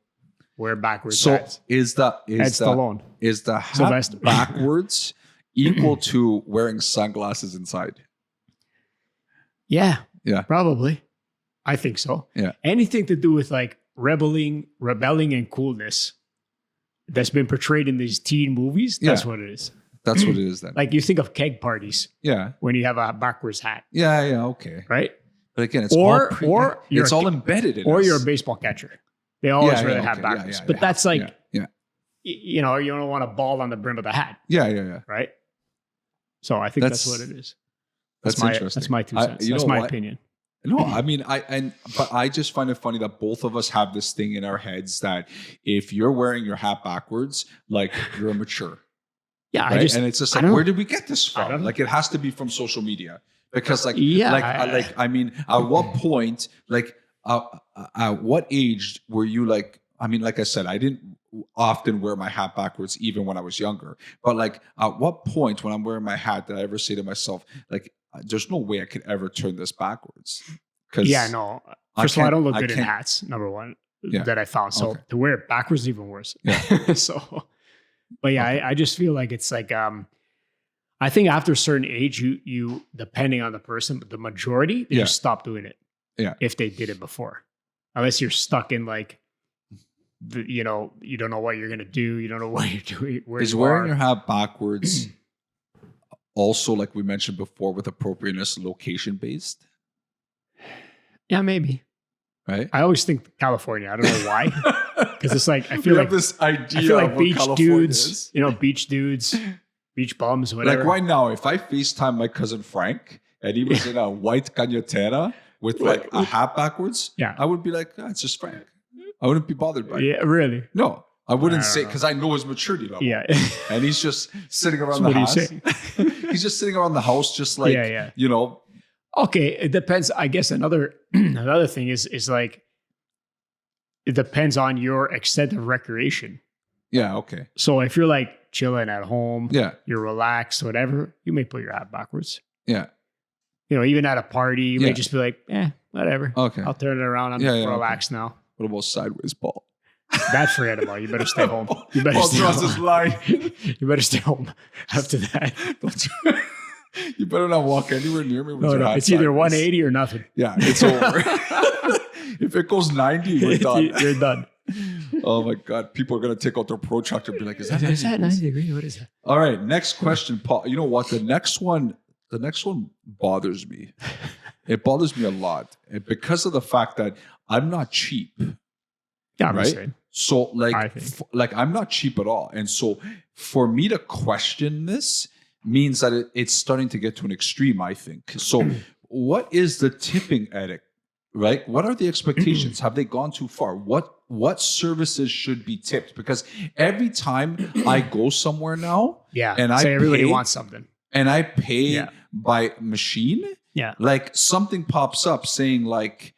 wear backwards hats. So is the hat backwards equal to wearing sunglasses inside? Yeah. Yeah. Probably. I think so. Yeah. Anything to do with like rebelling and coolness that's been portrayed in these teen movies, that's what it is. That's what it is then. Like you think of keg parties. Yeah. When you have a backwards hat. Yeah. Yeah. Okay. Right. But again, it's it's all embedded in or us. you're a baseball catcher. They always wear the hat backwards. But that's like, you know, you don't want a ball on the brim of the hat. Yeah. Right. So I think that's what it is. That's interesting. That's my 2 cents. That's my opinion. No, I mean, but I just find it funny that both of us have this thing in our heads that if you're wearing your hat backwards, like you're immature. Yeah, right? And it's just like, where did we get this from? Like, it has to be from social media because, at what point, at what age were you like? I mean, like I said, I didn't often wear my hat backwards even when I was younger. But like, at what point when I'm wearing my hat did I ever say to myself, like, there's no way I could ever turn this backwards? First of all, I don't look good in hats. Number one, that I found. So to wear it backwards is even worse. Yeah. But I just feel like it's like I think after a certain age, you depending on the person, but the majority they just stop doing it. Yeah. If they did it before, unless you're stuck in like, you don't know what you're gonna do, you don't know what you're doing. Is wearing your hat backwards also, like we mentioned before, with appropriateness, location based? Yeah, maybe. Right. I always think California. I don't know why. Because it's like I feel like this idea. I feel like of beach California dudes, is. Beach dudes, beach bums, whatever. Like right now, if I FaceTime my cousin Frank and he was in a white cañotera with like a hat backwards, I would be like, it's just Frank. I wouldn't be bothered by it. Yeah, really? No, I wouldn't say because I know his maturity level. Yeah. And he's just sitting around the house. He's just sitting around the house, just like Okay, it depends. I guess another thing is like it depends on your extent of recreation. Yeah, okay. So if you're like chilling at home, you're relaxed, whatever, you may put your hat backwards. Yeah. Even at a party, you may just be like, whatever. Okay. I'll turn it around. I'm relaxed now. What about sideways, Paul? That's forgettable. You better stay home. You better Paul stay draws home. his line. You better stay home after that. You better not walk anywhere near me with your hat it's either sideways. 180 or nothing. Yeah, it's over. If it goes 90, you're done. You're done. Oh my God. People are going to take out their protractor and be like, is that 90 degrees? What is that? All right. Next question, Paul. You know what? The next one bothers me. It bothers me a lot because of the fact that I'm not cheap. Yeah, right. So like I'm not cheap at all. And so for me to question this means that it's starting to get to an extreme, I think. So what is the tipping edict, right? What are the expectations? Have they gone too far? What services should be tipped? Because every time I go somewhere now, and everybody wants something. And I pay by machine, like something pops up saying like,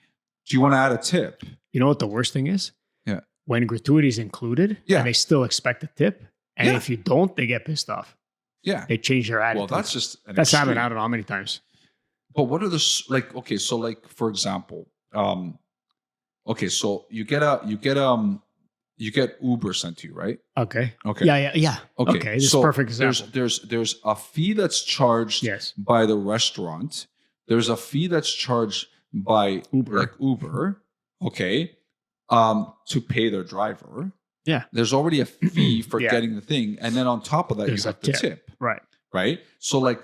do you want to add a tip? You know what the worst thing is? Yeah. When gratuity is included and they still expect a tip. And if you don't, they get pissed off. Yeah. They change their attitude. Well, that's just that's happened I don't know how many times. But what are the for example, so you get Uber sent to you, right? Okay. Yeah. Okay. This is a perfect example. There's a fee that's charged by the restaurant. There's a fee that's charged by Uber. Okay. To pay their driver. Yeah. There's already a fee for getting the thing. And then on top of that, you have the tip. Right. Right. So like,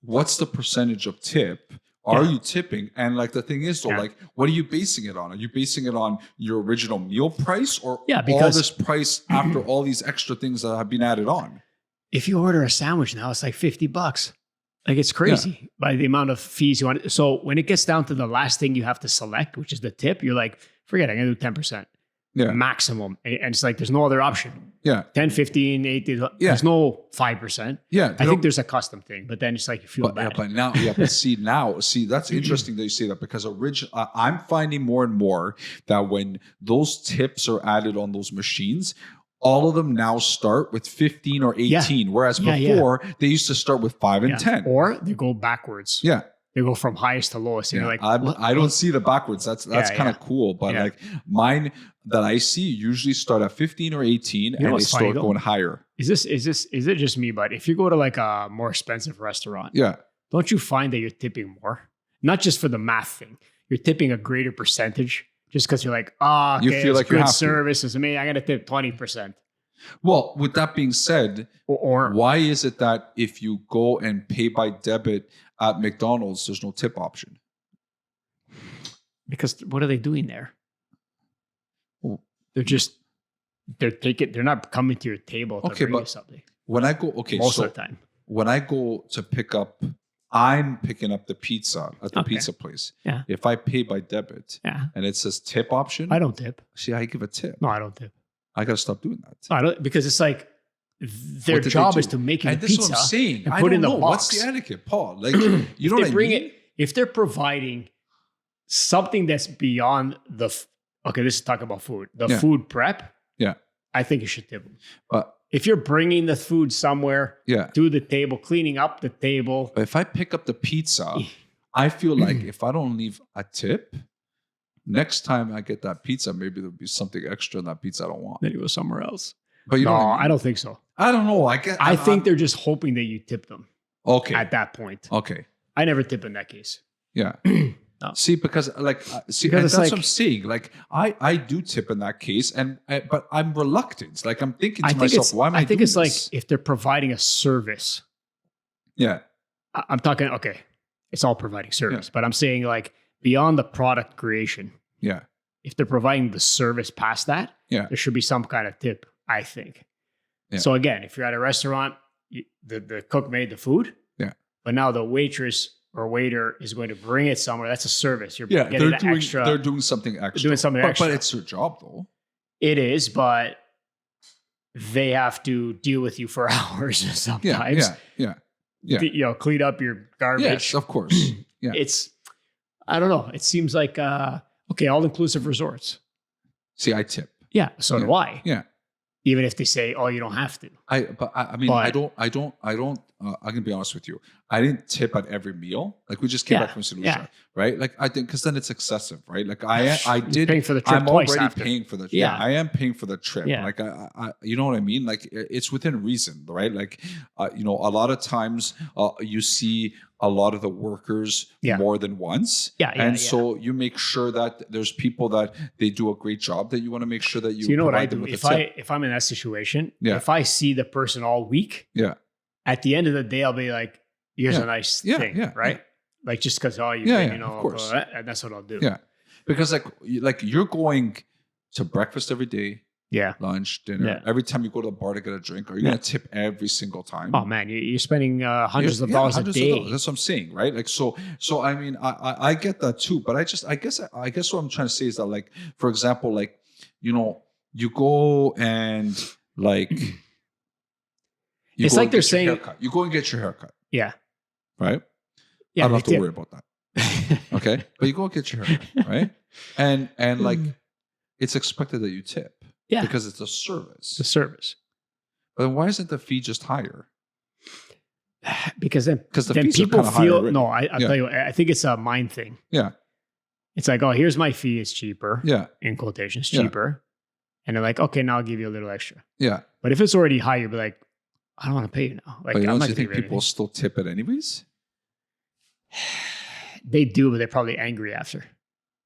what's the percentage of tip? Are you tipping? And like the thing is though, like, what are you basing it on? Are you basing it on your original meal price or all this price after all these extra things that have been added on? If you order a sandwich now, it's like $50. Like it's crazy by the amount of fees you want. So when it gets down to the last thing you have to select, which is the tip, you're like, forget it, I'm going to do 10%. Maximum. And it's like, there's no other option. 10, 15, 18. There's no 5%. I think there's a custom thing, but then it's like you feel bad. But see, that's interesting that you say that because I'm finding more and more that when those tips are added on those machines, all of them now start with 15 or 18, whereas before they used to start with 5 and 10. Or they go backwards. Yeah. They go from highest to lowest. And you're like, I don't see the backwards. That's kind of cool. But like mine that I see usually start at 15 or 18 and they start going higher. Is it just me? But if you go to like a more expensive restaurant, don't you find that you're tipping more? Not just for the math thing. You're tipping a greater percentage just because you're like, you feel like good service. I mean, I got to tip 20%. Well, with that being said, Or why is it that if you go and pay by debit at McDonald's, there's no tip option? because what are they doing there? Well, they're not coming to your table to bring you something. When I go, most of the time, when I go to pick up, I'm picking up the pizza at the pizza place. Yeah. If I pay by debit and it says tip option, I don't tip. See, I give a tip. No, I don't tip. I got to stop doing that. No, I don't, because it's like their job is to make you the pizza. That's what I'm saying. And put in the box. What's the etiquette, Paul? Like, you know what I mean? If they're providing something that's beyond this is talking about food. The food prep. Yeah. I think you should tip them. But if you're bringing the food somewhere to the table, cleaning up the table. But if I pick up the pizza, I feel like if I don't leave a tip, next time I get that pizza, maybe there'll be something extra in that pizza I don't want. Then you go somewhere else. But you know what I mean? I don't think so. I don't know. I think they're just hoping that you tip them. Okay. At that point. Okay. I never tip in that case. Yeah. No. See, because that's what I'm saying. Like, I do tip in that case, but I'm reluctant. Like, I'm thinking to myself, why am I doing this? I think it's like if they're providing a service. Yeah. I'm talking, it's all providing service, but I'm saying like beyond the product creation. Yeah. If they're providing the service past that, there should be some kind of tip, I think. Yeah. So again, if you're at a restaurant, the cook made the food. Yeah. But now the waitress or waiter is going to bring it somewhere. That's a service. You're getting extra. They're doing something extra. But it's their job, though. It is, but they have to deal with you for hours sometimes. Yeah. Clean up your garbage. Yes, of course. Yeah. I don't know. It seems like all-inclusive resorts. See, I tip. Yeah, so do I. Yeah. Even if they say, "Oh, you don't have to." I don't. I'm gonna be honest with you. I didn't tip at every meal. Like, we just came back from Sushi, right? Like, I think because then it's excessive, right? Like, I did. Paying for the trip. I'm already paying for the trip. Yeah, I am paying for the trip. Yeah. Like, I you know what I mean? Like, it's within reason, right? Like, a lot of times you see a lot of the workers more than once. So you make sure that there's people that they do a great job that you want to make sure that you. So you know what I do? If I'm in that situation, if I see the person all week, at the end of the day, I'll be like, here's a nice thing, right? Like, just because of course. And that's what I'll do. Yeah. Because like you're going to breakfast every day. Yeah. Lunch, dinner. Yeah. Every time you go to the bar to get a drink, are you going to tip every single time? Oh man, you're spending hundreds of dollars a day. That's what I'm saying, right? Like, so I mean, I get that too, but I guess what I'm trying to say is that, like, for example, like, you go and like, it's like they're saying you go and get your haircut. Yeah. Right. Yeah. I don't have to worry about that. Okay. But you go and get your haircut, right? And like, it's expected that you tip. Yeah. Because it's a service. It's a service. But then why isn't the fee just higher? Because then people feel I'll tell you, I think it's a mind thing. Yeah. It's like, oh, here's my fee, it's cheaper. Yeah. In quotations, cheaper. And they're like, okay, now I'll give you a little extra. Yeah. But if it's already high, you'll be like, I don't want to pay you now. Like, but don't you think people still tip it anyways? They do, but they're probably angry after.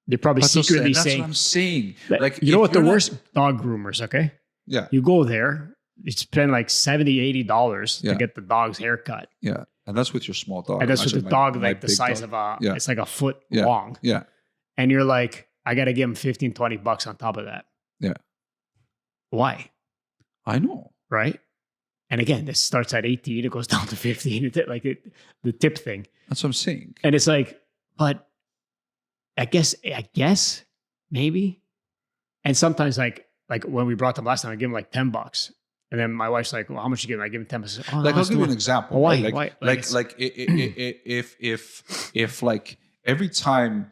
They're probably secretly saying. That's what I'm saying. Like, you know what the worst? Dog groomers, okay? Yeah. You go there, you spend like $70, $80 to get the dog's haircut. Yeah. And that's with your small dog. And that's with the dog like the size of it's like a foot long. Yeah. And you're like, I got to give him $15, $20 on top of that. Yeah. Why? I know. Right? And again, this starts at 18, it goes down to 15, like the tip thing. That's what I'm saying. And it's like, but I guess maybe. And sometimes like when we brought them last time, I give them like $10. And then my wife's like, well, how much you give him? I give him 10. Oh, like, I'll give you an example. Why? Right? Why? Like if like every time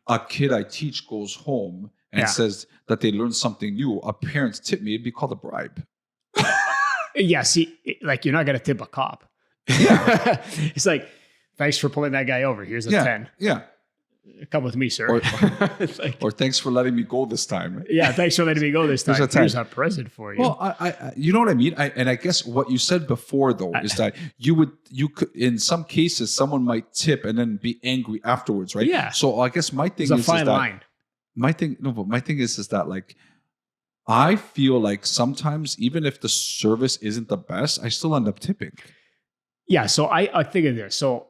a kid I teach goes home and says that they learned something new, a parent tip me, it'd be called a bribe. Yeah, see, like, you're not going to tip a cop. Yeah. It's like, thanks for pulling that guy over. Here's a 10. Yeah. Come with me, sir. Or thanks for letting me go this time. Yeah, thanks for letting me go this time. Here's a present for you. Well, I you know what I mean? And I guess what you said before, though, is that you could, in some cases, someone might tip and then be angry afterwards, right? Yeah. So I guess my thing is a fine line. My thing is that, like, I feel like sometimes even if the service isn't the best, I still end up tipping. Yeah. So I think of this. So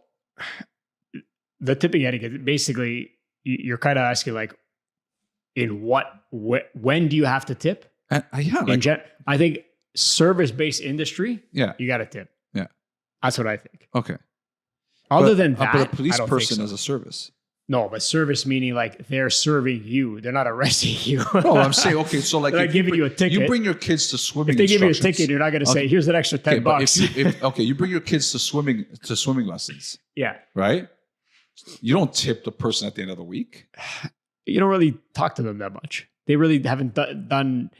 the tipping etiquette, basically, you're kind of asking like, when do you have to tip? I think service-based industry, you got to tip. Yeah. That's what I think. Okay. Other than that, but a police person is a service. No, but service meaning like they're serving you. They're not arresting you. No, I'm saying, okay, so like if giving you a ticket. You bring your kids to swimming. If they give you a ticket, you're not going to say, here's an extra $10. But you bring your kids to swimming lessons. Yeah. Right? You don't tip the person at the end of the week. You don't really talk to them that much. They really haven't done.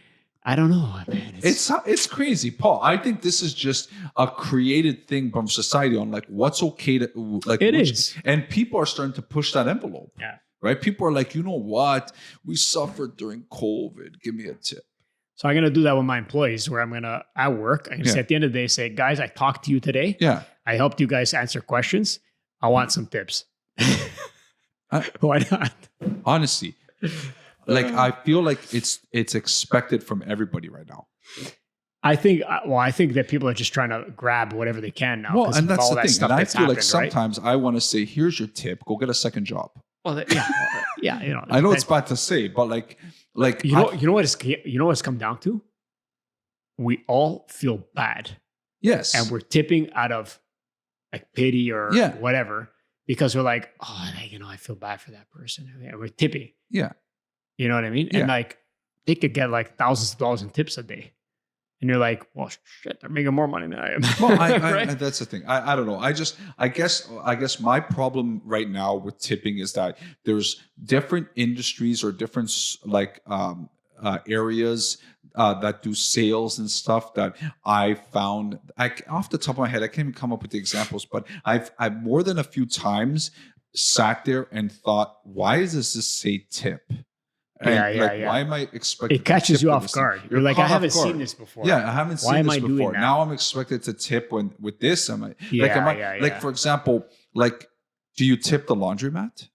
I don't know, man. It's crazy, Paul. I think this is just a created thing from society on like what's okay to like. It is, and people are starting to push that envelope. Yeah, right. People are like, you know what? We suffered during COVID. Give me a tip. So I'm gonna do that with my employees, where I'm gonna at work. I'm gonna say at the end of the day, say, guys, I talked to you today. Yeah, I helped you guys answer questions. I want some tips. Why not? Honestly. Like I feel like it's expected from everybody right now. I think that people are just trying to grab whatever they can now. Well, and that's the thing. And I feel like sometimes I want to say, "Here's your tip. Go get a second job." Well, yeah, you know. I know it's bad to say, but like you know what's come down to? We all feel bad. Yes, and we're tipping out of like pity or whatever because we're like, oh, I feel bad for that person. And we're tipping. Yeah. You know what I mean? Yeah. And like they could get like thousands of dollars in tips a day. And you're like, well, shit, they're making more money than I am. Well, right? That's the thing. I don't know. I guess my problem right now with tipping is that there's different industries or different like areas that do sales and stuff that I found. Off the top of my head, I can't even come up with the examples, but I've more than a few times sat there and thought, why does this say tip? And why am I expected? It catches you off guard. You're like, I haven't seen this before. Yeah, I haven't seen this before. Now I'm expected to tip with this. Like for example, like, do you tip the laundromat?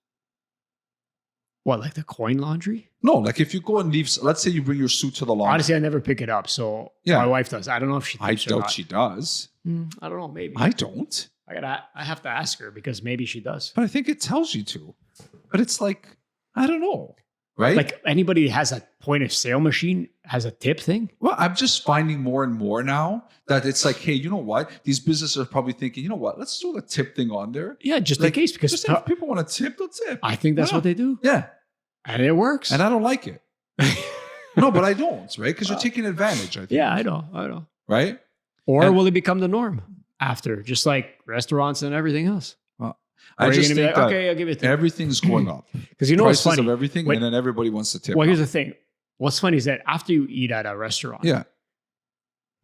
What, like the coin laundry? No, like if you go and leave, let's say you bring your suit to the laundry. Honestly, I never pick it up. So my wife does. I don't know if she tips. I doubt she does. I don't know. Maybe I don't. I have to ask her because maybe she does. But I think it tells you to. But it's like, I don't know. Right? Like anybody has a point of sale machine has a tip thing. Well, I'm just finding more and more now that it's like, hey, you know what? These businesses are probably thinking, you know what? Let's do a tip thing on there. Yeah, just in case, because just if people want to tip, they'll tip. I think that's what they do. Yeah. And it works. And I don't like it. No, but I don't, right? Because you're taking advantage, I think. Yeah, I know. Right? Or will it become the norm after, just like restaurants and everything else? I just think like, okay, I'll give it. Everything's going up because you know what's funny of everything, and then everybody wants to tip. Well, here's the thing: what's funny is that after you eat at a restaurant,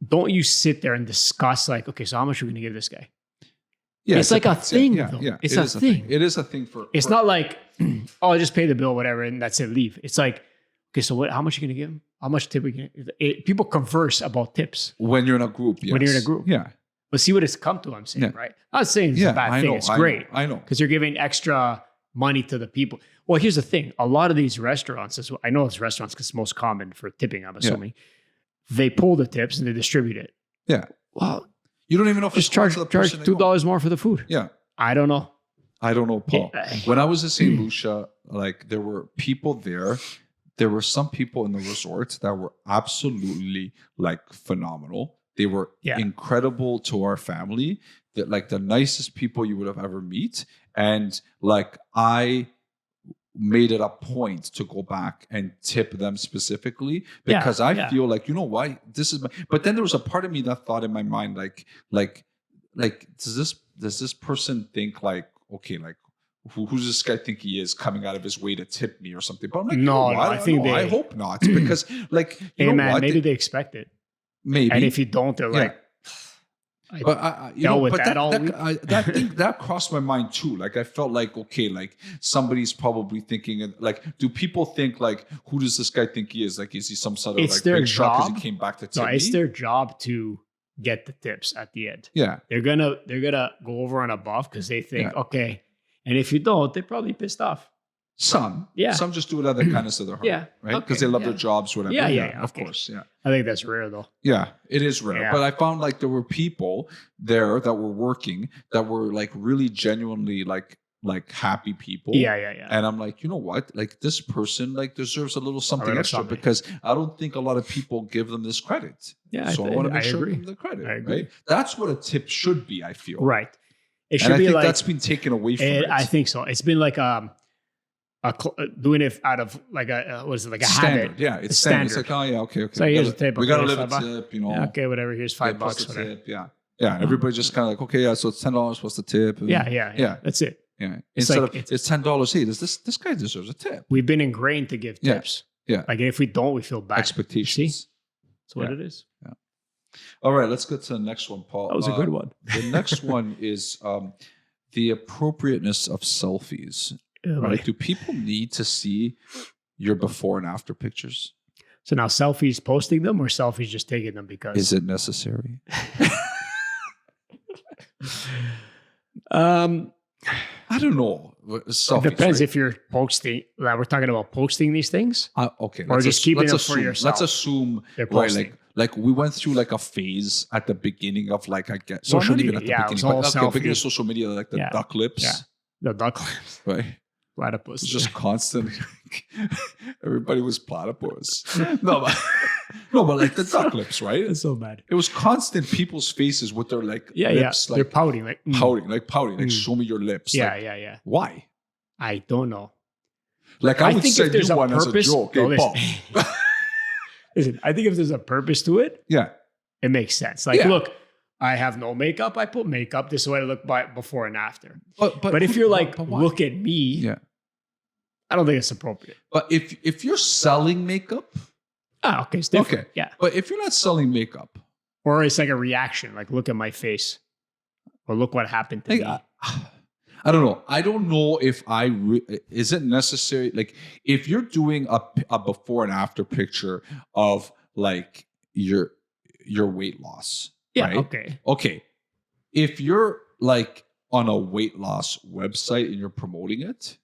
don't you sit there and discuss like, okay, so how much are we going to give this guy? Yeah, it's like a thing. Yeah, it's a thing. It is a thing for. It's not like, oh, I just pay the bill, whatever, and that's it. Leave. It's like, okay, so what? How much are you going to give him? How much tip are you going to? People converse about tips when you're in a group. Yes. When you're in a group, yeah. But see what it's come to, I'm saying, right? I'm not saying it's a bad thing. It's great. I know. Because you're giving extra money to the people. Well, here's the thing. A lot of these restaurants, I know it's restaurants because it's most common for tipping, I'm assuming. They pull the tips and they distribute it. Yeah. Well, you don't even know if just charge $2 more for the food. Yeah. I don't know. I don't know, Paul. When I was in St. Lucia, like there were people there. There were some people in the resort that were absolutely like phenomenal. They were incredible to our family. That like the nicest people you would have ever meet. And like I made it a point to go back and tip them specifically because I feel like, you know what, this is but then there was a part of me that thought in my mind, like does this person think like, okay, like who's this guy think he is coming out of his way to tip me or something? But I'm like, no, I hope not, because like, you know what? Maybe they expect it. Maybe. And if you don't, they're like, that crossed my mind too. Like I felt like, okay, like somebody's probably thinking, like, do people think like, who does this guy think he is? Like, is he some sort of like big shot because he came back to tip me? It's their job to get the tips at the end. Yeah, they're gonna go over and above because they think, okay, and if you don't, they're probably pissed off. Some just do it out of the kindness of their heart, right? Because they love their jobs, whatever. Yeah, of course, yeah. I think that's rare though. Yeah, it is rare. Yeah. But I found like there were people there that were working that were like really genuinely like happy people. Yeah. And I'm like, you know what? Like this person like deserves a little something extra because I don't think a lot of people give them this credit. Yeah, so I want to make sure I give them the credit. Right? That's what a tip should be, I feel. Right. It should be like that's been taken away from it. I think so. It's been like doing it out of like a what is it, like a standard habit? Yeah, it's standard. It's like, oh yeah, okay. So here's a tip. We got to live a tip, you know. Yeah, okay, whatever. Here's $5. Whatever. Tip, yeah. Everybody just kind of like, okay, yeah. So it's $10 plus the tip. And, yeah. That's it. Yeah. Instead of it's $10. Hey, this guy deserves a tip. We've been ingrained to give tips. Yeah. Like if we don't, we feel bad. Expectations. See? That's what it is. Yeah. All right, let's get to the next one, Paul. That was a good one. The next one is the appropriateness of selfies. Right? Do people need to see your before and after pictures? So now selfies posting them or selfies just taking them because? Is it necessary? I don't know. Selfies, it depends right? if you're posting. We're talking about posting these things. Okay. Or just keeping them for yourself. Let's assume they're posting. Like we went through like a phase at the beginning of like social media. At the beginning, but beginning of social media, like the duck lips. Yeah. The duck lips. Right. Platypus. It's just constant. Everybody was platypus. No, but like the duck lips, right? It's so bad. It was constant people's faces with their like lips, like they're pouting, like pouting, show me your lips. Yeah. Why? I don't know. Like I would think send you one as a joke. Hey, Paul. Listen, I think if there's a purpose to it, it makes sense. Like, look, I have no makeup. I put makeup. This is what I look by before and after. But if you're like, look at me, I don't think it's appropriate. But if you're selling makeup, okay, it's different. Okay, yeah. But if you're not selling makeup, or it's like a reaction, like look at my face, or look what happened to me. I don't know. I don't know if is it necessary? Like if you're doing a before and after picture of like your weight loss. Yeah. Right? Okay. If you're like on a weight loss website and you're promoting it.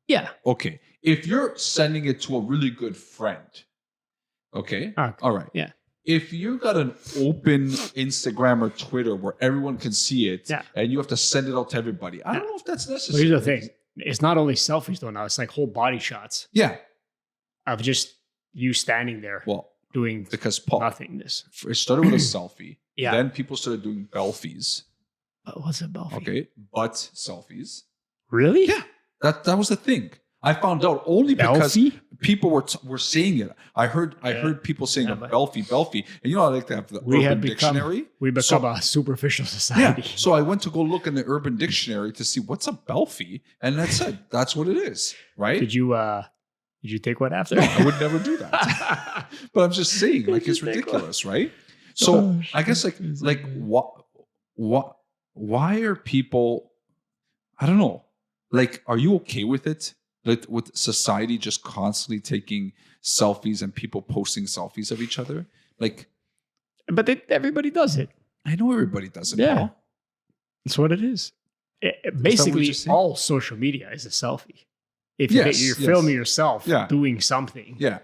Yeah. Okay. If you're sending it to a really good friend. Okay. All right. Yeah. If you got an open Instagram or Twitter where everyone can see it and you have to send it out to everybody, I don't know if that's necessary. But here's the thing. It's not only selfies though now. It's like whole body shots. Yeah. Of just you standing there. Well, doing because Paul, nothingness. It started with a selfie. Yeah. Then people started doing belfies. What's a belfie? Okay. Butt selfies. Really? Yeah. That was the thing. I found out only because people were saying it. I heard people saying a belfie. And you know, I like to have the Urban Dictionary. We become a superficial society. Yeah. So I went to go look in the Urban Dictionary to see what's a belfie. And that's it. That's what it is. Right? Did you take one after? No, I would never do that. But I'm just saying, like, it's ridiculous, right? So I guess like what why are people, I don't know, like, are you okay with it? Like with society just constantly taking selfies and people posting selfies of each other? Like, but everybody does it. I know everybody does it. Yeah. Paul. That's what it is. Basically, all social media is a selfie. If you're filming yourself doing something. Yeah.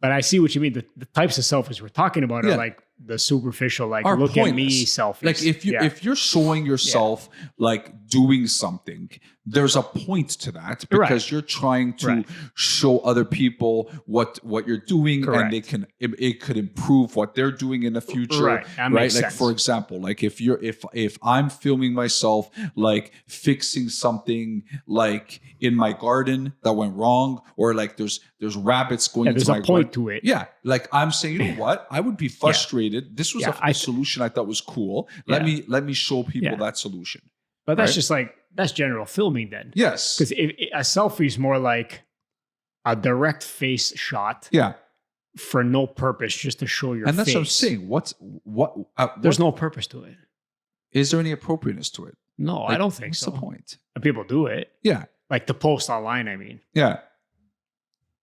But I see what you mean. The types of selfies we're talking about are like the superficial, like look at me selfies. Like if you're showing yourself like doing something, there's a point to that because you're trying to show other people what you're doing, and it could improve what they're doing in the future. Right. That makes like sense. For example, like if I'm filming myself like fixing something like in my garden that went wrong, or like there's rabbits going into my garden. There's a point to it. Yeah. Like I'm saying, you know what? I would be frustrated. This was a solution I thought was cool. Let me show people that solution. But that's just like, that's general filming then. Yes. Because a selfie is more like a direct face shot. Yeah. For no purpose, just to show your face. And that's what I'm saying. There's no purpose to it. Is there any appropriateness to it? No, I don't think so. What's the point? And people do it. Yeah. Like to post online, I mean. Yeah.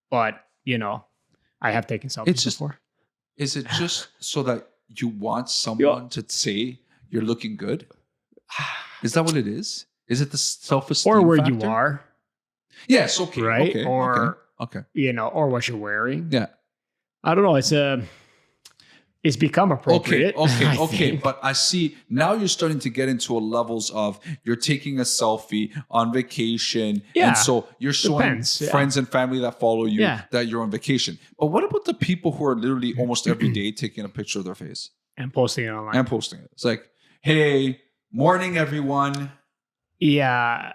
But, I have taken selfies before. Is it just so that you want someone to say you're looking good? Is that what it is? Is it the self-esteem or where factor? you are? Yes. Okay. Right? Okay. Or, okay. Or what you're wearing. Yeah. I don't know. It's become appropriate. Okay. But I see now you're starting to get into levels of you're taking a selfie on vacation. Yeah. And so you're showing friends and family that follow you that you're on vacation. But what about the people who are literally almost every day taking a picture of their face? And posting it online. It's like, hey, morning, everyone. Yeah.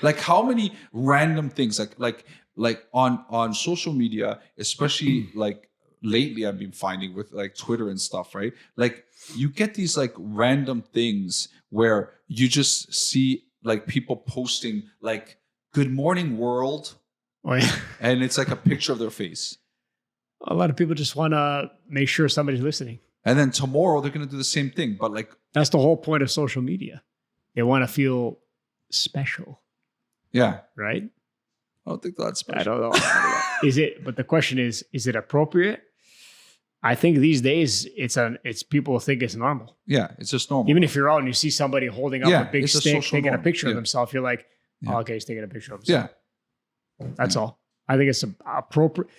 Like how many random things like on social media, especially like lately I've been finding with like Twitter and stuff, right? Like you get these like random things where you just see like people posting like good morning world. Oh, yeah. And it's like a picture of their face. A lot of people just want to make sure somebody's listening. And then tomorrow they're going to do the same thing. But like, that's the whole point of social media. They want to feel special. Yeah. Right? I don't think that's special. I don't know. But the question is it appropriate? I think these days it's people think it's normal. Yeah, it's just normal. Even if you're out and you see somebody holding up a big stick, taking a picture of themselves, you're like, okay, he's taking a picture of himself. Yeah. That's all. I think it's appropriate.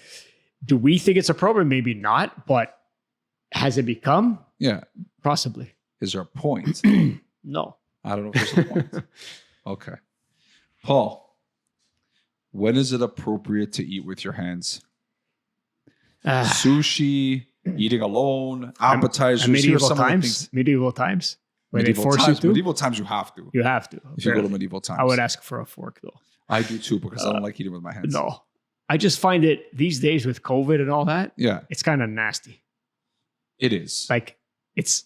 Do we think it's appropriate? Maybe not, but has it become? Yeah. Possibly. Is there a point? No. I don't know if there's a point. Okay. Paul, when is it appropriate to eat with your hands? Sushi, eating alone, appetizers. Medieval times. Medieval times. Where they force you to? Medieval times you have to. You have to. If you go to medieval times. I would ask for a fork though. I do too because I don't like eating with my hands. No. I just find it these days with COVID and all that. Yeah. It's kind of nasty. It is. Like it's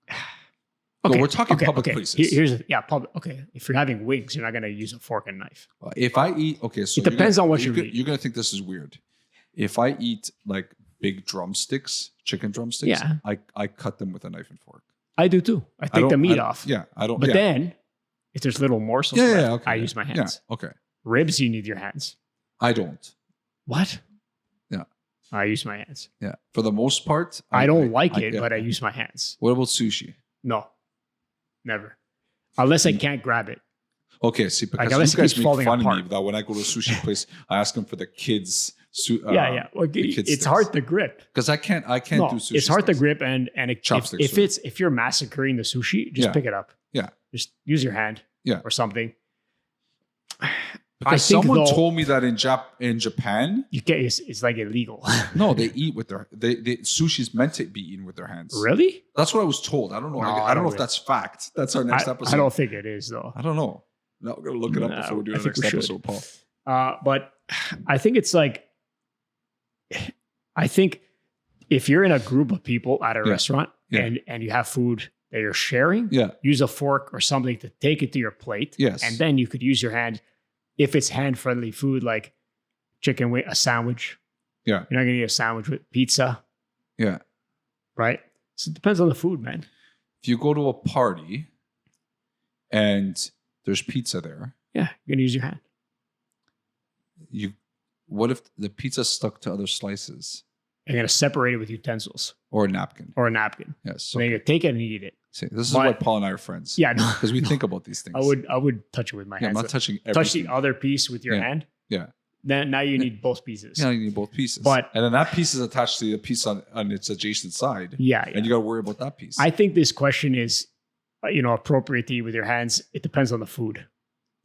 okay. No, we're talking public places. Public. Okay. If you're having wings, you're not going to use a fork and knife. If I eat, so it depends on what you eat. You're going to think this is weird. If I eat like big drumsticks, chicken drumsticks, I cut them with a knife and fork. I do too. I take the meat off. Yeah, I don't. But then, if there's little morsels left, I use my hands. Yeah, okay. Ribs, you need your hands. I don't. What? Yeah. I use my hands. Yeah. For the most part. I don't like it, but I use my hands. What about sushi? No. Never. Unless I can't grab it. Okay, see, because you guys make fun of me that when I go to a sushi place, I ask them for the kids. Well, it's hard to grip because I can't do sushi. It's hard to grip, and if you're massacring the sushi, just pick it up. Yeah, just use your hand. Yeah, or something. Because someone told me that in Japan, it's like illegal. No, they eat with their sushi's meant to be eaten with their hands. Really? That's what I was told. I don't know. I don't know if that's fact. That's our next episode. I don't think it is though. I don't know. No, we're gonna look it up before we do the next episode, Paul. But I think it's like, I think if you're in a group of people at a restaurant and you have food that you're sharing, use a fork or something to take it to your plate. Yes. And then you could use your hand if it's hand-friendly food like chicken wing, a sandwich. Yeah. You're not going to eat a sandwich with pizza. Yeah. Right? So it depends on the food, man. If you go to a party and there's pizza there. Yeah, you're going to use your hand. What if the pizza's stuck to other slices? You're going to separate it with utensils. Or a napkin. Yes. So then you take it and eat it. See, this is why Paul and I are friends. Yeah, no. Because we think about these things. I would touch it with my hands. I'm not touching everything. Touch the other piece with your hand. Yeah. Then now you need both pieces. Yeah, you need both pieces. And then that piece is attached to the piece on its adjacent side. Yeah. And you got to worry about that piece. I think this question is, appropriate to eat with your hands. It depends on the food.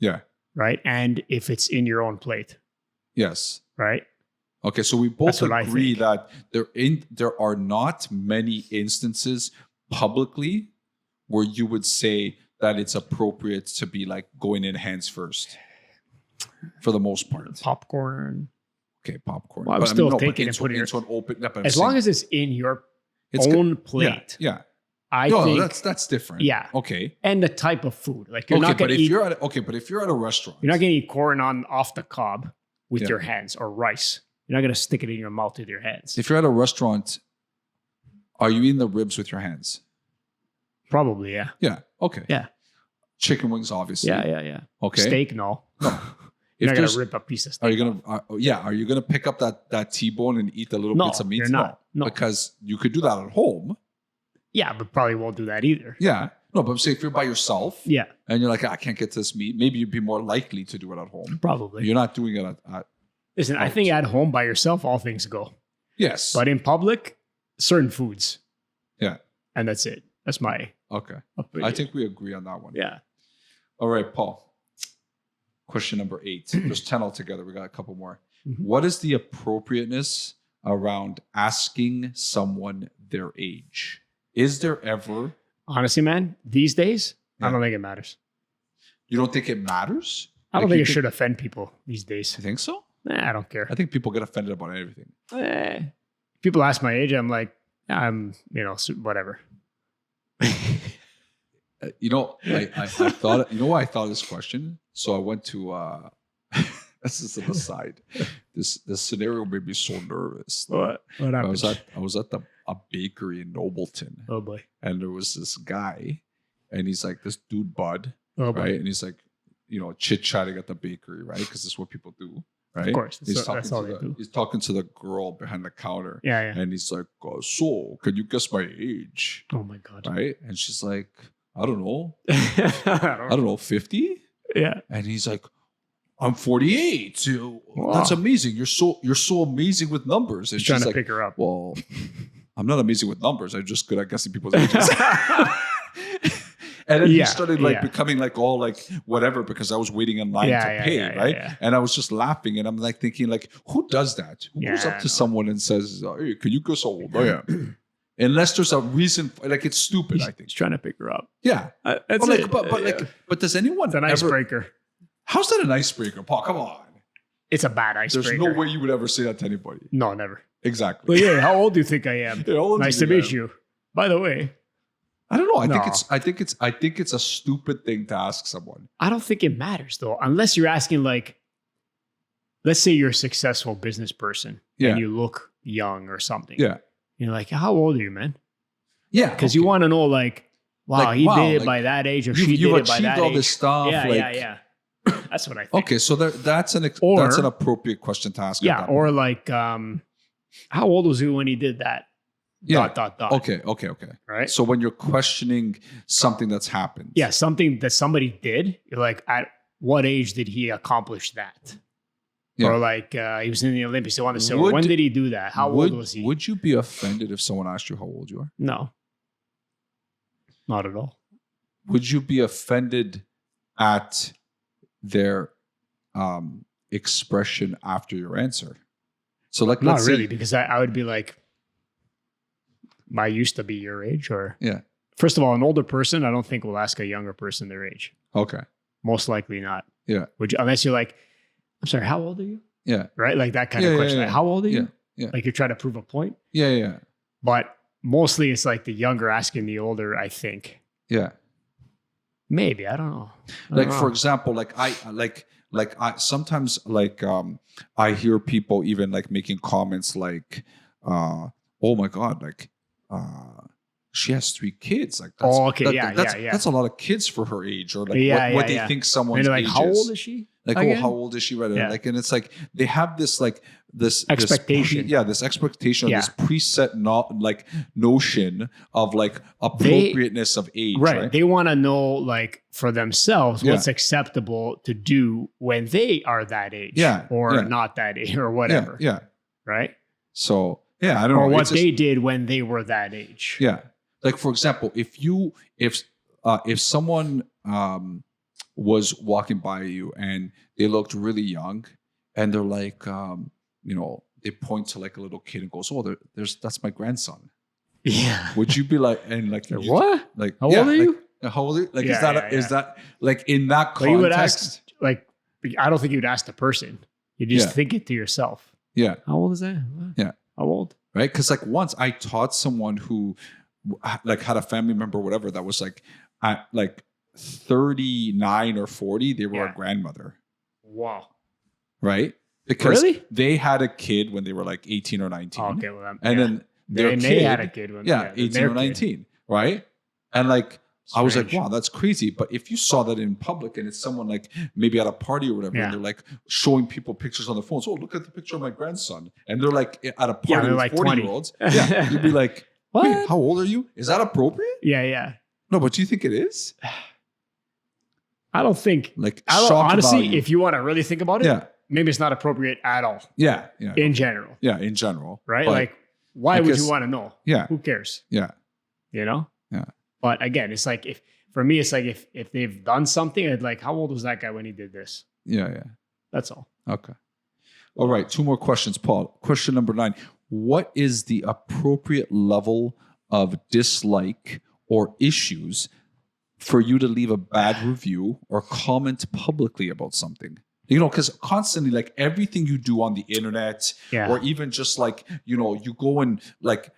Yeah. Right. And if it's in your own plate. Yes. Right. Okay, so we both agree that there are not many instances publicly where you would say that it's appropriate to be like going in hands first, for the most part. Popcorn. Okay, popcorn. Well, I was still thinking and putting it into an open. As long as it's in your own plate. Yeah. I think that's different. Yeah. Okay. And the type of food, like you're not going to eat. But if you're at a restaurant, you're not going to eat corn off the cob with your hands or rice. You're not going to stick it in your mouth with your hands. If you're at a restaurant, are you eating the ribs with your hands? Probably, yeah. Yeah. Okay. Yeah. Chicken wings, obviously. Yeah. Okay. Steak, no. You're not going to rip a piece of steak. Are you gonna pick up that T-bone and eat the little bits of meat? You're not. No. Because you could do that at home. Yeah, but probably won't do that either. Yeah. No, but I'm saying if you're by yourself, and you're like, I can't get to this meet, maybe you'd be more likely to do it at home. Probably. You're not doing it at Listen, I think at home by yourself, all things go. Yes. But in public, certain foods. Yeah. And that's it. That's my opinion. I think we agree on that one. Yeah. All right, Paul. Question number 8. There's 10 altogether. We got a couple more. What is the appropriateness around asking someone their age? Is there ever... Honestly, man, these days, I don't think it matters. You don't think it matters? I don't think it should offend people these days. You think so? I don't care. I think people get offended about everything. People ask my age, I'm like, I'm, whatever. I thought, why I thought of this question? So I went to, this is an aside. This scenario made me so nervous. What happened? I was at a bakery in Nobleton. Oh boy. And there was this guy, and he's like this dude Bud, right? And he's like, chit-chatting at the bakery, right? Because this is what people do, right? Of course. He's talking to the girl behind the counter. Yeah. And he's like, so can you guess my age? Oh my God. Right? And she's like, I don't know. I don't know, 50? Yeah. And he's like, I'm 48. Wow. That's amazing. You're so amazing with numbers. And she's trying to like, pick her up. Well, I'm not amazing with numbers. I'm just good at guessing people's ages. And then he started becoming like all like whatever because I was waiting in line to pay, right? Yeah. And I was just laughing and I'm like thinking like, who does that? Who goes up to someone and says, hey, can you guess how old I am? Unless there's a reason, like it's stupid, I think. He's trying to pick her up. Yeah. That's it. But does anyone It's an icebreaker. How's that an icebreaker, Paul? Come on. It's a bad icebreaker. There's no way you would ever say that to anybody. No, never. Exactly. But yeah, how old do you think I am? Nice to meet you. By the way. I don't know. I think it's a stupid thing to ask someone. I don't think it matters though, unless you're asking like, let's say you're a successful business person and you look young or something. Yeah. You're like, how old are you, man? Yeah. Because you want to know like, wow, he did it by that age or she did it by that age. You've achieved all this stuff. Yeah. That's what I think. Okay, so that's an appropriate question to ask. Yeah, or like, how old was he when he did that? Yeah. ... Okay. Right. So when you're questioning something that's happened. Yeah, something that somebody did. You're like, at what age did he accomplish that? Yeah. Or like, he was in the Olympics. He won the silver. When did he do that? How old was he? Would you be offended if someone asked you how old you are? No. Not at all. Would you be offended at their expression after your answer? So like, not really, because I would be like, I used to be your age, or First of all, an older person, I don't think will ask a younger person their age. Okay. Most likely not. Yeah. Unless you're like, I'm sorry, how old are you? Yeah. Right? Like that kind of question. Yeah. Like, how old are you? Yeah. Like you're trying to prove a point. Yeah. But mostly it's like the younger asking the older, I think. Yeah. Maybe. I don't know. For example, I sometimes I hear people even like making comments like, oh my God, like she has 3 kids. Like that's, that's a lot of kids for her age, or like what they think someone's age is. How old is she? Like, how old is she? Right. Yeah. Like, and it's like they have this like this expectation. This expectation, this preset notion of like appropriateness of age. Right. They want to know like for themselves what's acceptable to do when they are that age. Or not that age or whatever. Yeah. Right. So I don't know. Or what they did when they were that age. Yeah. Like for example, if someone was walking by you and they looked really young and they're like, they point to like a little kid and goes, oh, that's my grandson. Yeah. Would you be like, and like, what? Like, how old are you? How old are you? Like, is that like in that context? You would ask, like, I don't think you'd ask the person. You just think it to yourself. Yeah. How old is that? What? Yeah. How old? Right. Cause like once I taught someone who like had a family member, or whatever, that was like, at like 39 or 40, they were a grandmother. Wow. Right? Because they had a kid when they were like 18 or 19. Oh, okay, well, then they had a kid when 18 or 19, kid. Right? And like I was like, wow, that's crazy. But if you saw that in public and it's someone like maybe at a party or whatever, and they're like showing people pictures on the phones, oh, look at the picture of my grandson. And they're like at a party with like 40-year-olds. You'd be like, what? Wait, how old are you? Is that appropriate? Yeah. No, but do you think it is? I don't think. Like, honestly, value. if you want to really think about it, maybe it's not appropriate at all. Yeah. In general. Yeah, in general. Right? Like, why would you want to know? Yeah. Who cares? Yeah. You know? Yeah. But again, it's like if they've done something, I'd like, how old was that guy when he did this? Yeah. That's all. Okay. All right. 2 more questions, Paul. Question number 9. What is the appropriate level of dislike or issues for you to leave a bad review or comment publicly about something? You know, because constantly, like everything you do on the internet, or even just like, you know, you go and like,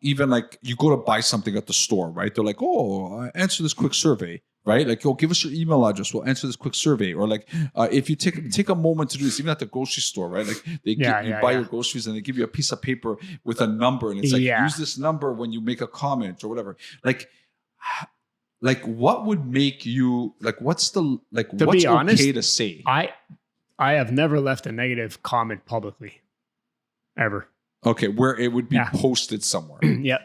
even like you go to buy something at the store, right? They're like, oh, answer this quick survey, right? Like, oh, give us your email address. We'll answer this quick survey. Or like, if you take a moment to do this, even at the grocery store, right? Like you buy your groceries and they give you a piece of paper with a number, and it's like, use this number when you make a comment or whatever. Like what would make you like? What's the like? To what's be honest, okay to say? I have never left a negative comment publicly, ever. Okay, where it would be posted somewhere.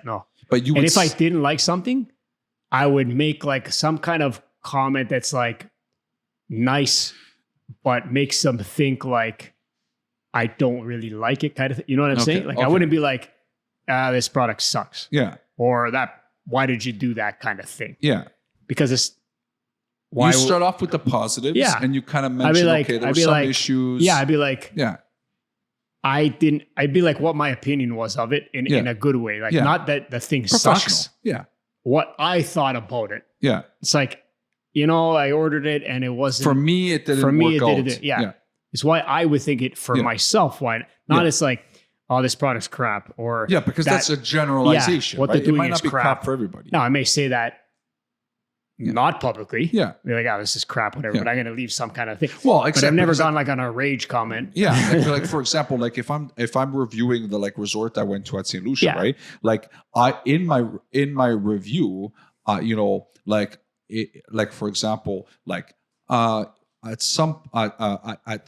No. But you. And if I didn't like something, I would make like some kind of comment that's like nice, but makes them think like I don't really like it, kind of thing. You know what I'm saying? Like I wouldn't be like, this product sucks. Yeah. Or that. Why did you do that kind of thing? Yeah. Because it's why you start off with the positives and you kind of mention, okay, there were some issues. Yeah, I'd be like, I'd be like what my opinion was of it in a good way. Like not that the thing sucks. Yeah. What I thought about it. Yeah. It's like, you know, I ordered it and it wasn't. For me, it didn't work out. Yeah. It's why I would think it for myself. Why not? It's like, oh, this product's crap, or because that's a generalization. What they're doing it might not is be crap for everybody. No, I may say that not publicly. Yeah, be like, oh, this is crap, whatever. But I'm going to leave some kind of thing. Well, but I've never gone like on a rage comment. Yeah, like for example, like if I'm reviewing the like resort I went to at St. Lucia, right? Like in my review, you know, like for example, like at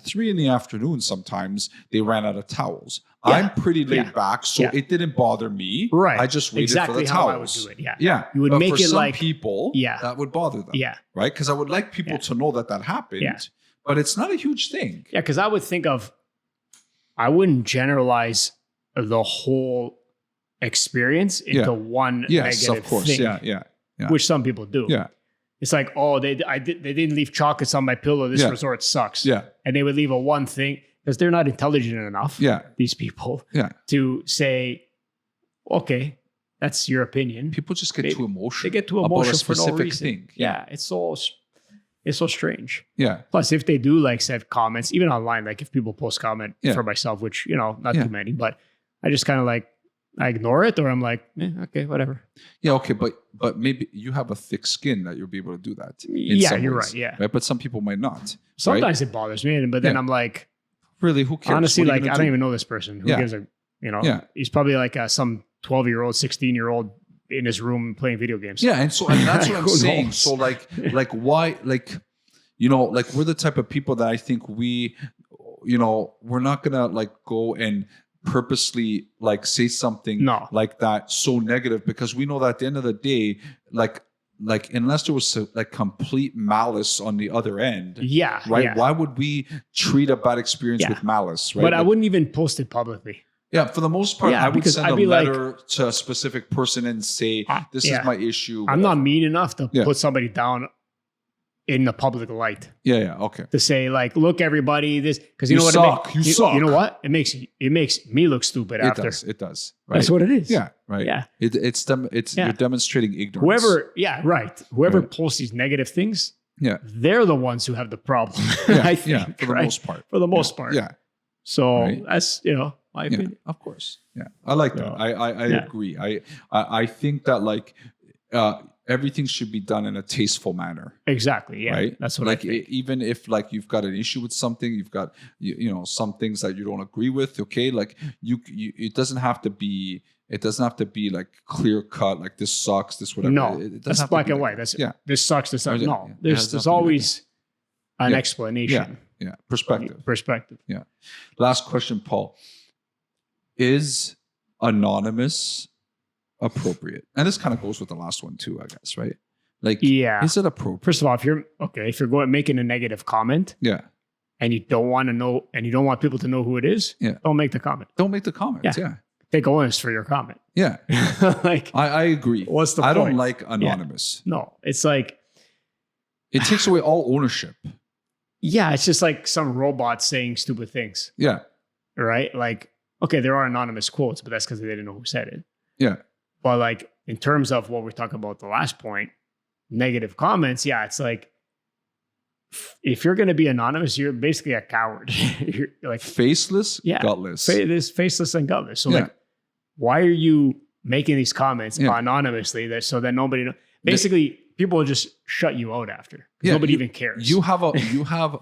3 PM sometimes they ran out of towels. I'm pretty laid back, so it didn't bother me. Right. I just waited for the towels. How I would do it. Yeah. Yeah. You would but make for it some like people, that would bother them. Yeah. Right? Because I would like people to know that happened. Yeah. But it's not a huge thing. Yeah, because I wouldn't generalize the whole experience into one negative thing. Yeah. Which some people do. Yeah. It's like, oh, they didn't leave chocolates on my pillow. This resort sucks. Yeah. And they would leave a one thing because they're not intelligent enough. Yeah. These people. Yeah. To say, okay, that's your opinion. People just get too emotional. They get too emotional for no reason. Thing. Yeah. It's so strange. Yeah. Plus, if they do like set comments, even online, like if people post comment for myself, which, you know, not too many, but I just kind of like, I ignore it, or I'm like, okay, whatever. Yeah, okay, but maybe you have a thick skin that you'll be able to do that. Yeah, you're right. Yeah, right? But some people might not. Sometimes it bothers me, but then I'm like, really, who cares? Honestly, like I don't even know this person. Who gives a, you know? Yeah. He's probably like some 12-year-old, 16-year-old in his room playing video games. Yeah, and that's what I'm saying. So like why, like, you know, like we're the type of people that I think we, you know, we're not gonna like go and purposely like say something like that so negative, because we know that at the end of the day, like unless there was like complete malice on the other end, why would we treat a bad experience with malice, right? But I wouldn't even post it publicly. Yeah, for the most part, I would send a letter to a specific person and say, this is my issue. I'm not mean enough to put somebody down in the public light. Yeah, okay. To say like, look, everybody, this, because you know what? You suck. You know what? It makes me look stupid after. It does. Right? That's what it is. Yeah, right. Yeah. It's you're demonstrating ignorance. Whoever posts these negative things, they're the ones who have the problem. I think, for the most part. For the most part. Yeah. So that's, you know, my opinion. Of course. Yeah. I like that. I agree. I think that like everything should be done in a tasteful manner. Exactly. Yeah. Right. That's what like, I think. Even if like you've got an issue with something, you've got you know some things that you don't agree with. Okay, like you it doesn't have to be like clear cut. Like this sucks. This whatever. No, that's black and white. That's this sucks. This sucks. No, there's always an explanation. Yeah. Perspective. Yeah. Last question, Paul. Is anonymous appropriate? And this kind of goes with the last one too, I guess, right? Like, is it appropriate? First of all, if you're going making a negative comment, and you don't want to know, and you don't want people to know who it is, don't make the comment. Don't make the comment. Yeah. Take onus for your comment. Yeah. Like, I agree. What's the point? I don't like anonymous. Yeah. No, it's like, it takes away all ownership. Yeah. It's just like some robot saying stupid things. Yeah. Right. Like, okay, there are anonymous quotes, but that's because they didn't know who said it. Yeah. But like, in terms of what we're talking about, the last point, negative comments. Yeah. It's like, if you're going to be anonymous, you're basically a coward. You're like faceless, gutless. Faceless and gutless. So like, why are you making these comments anonymously so that nobody knows? Basically, people will just shut you out after. Nobody even cares. You have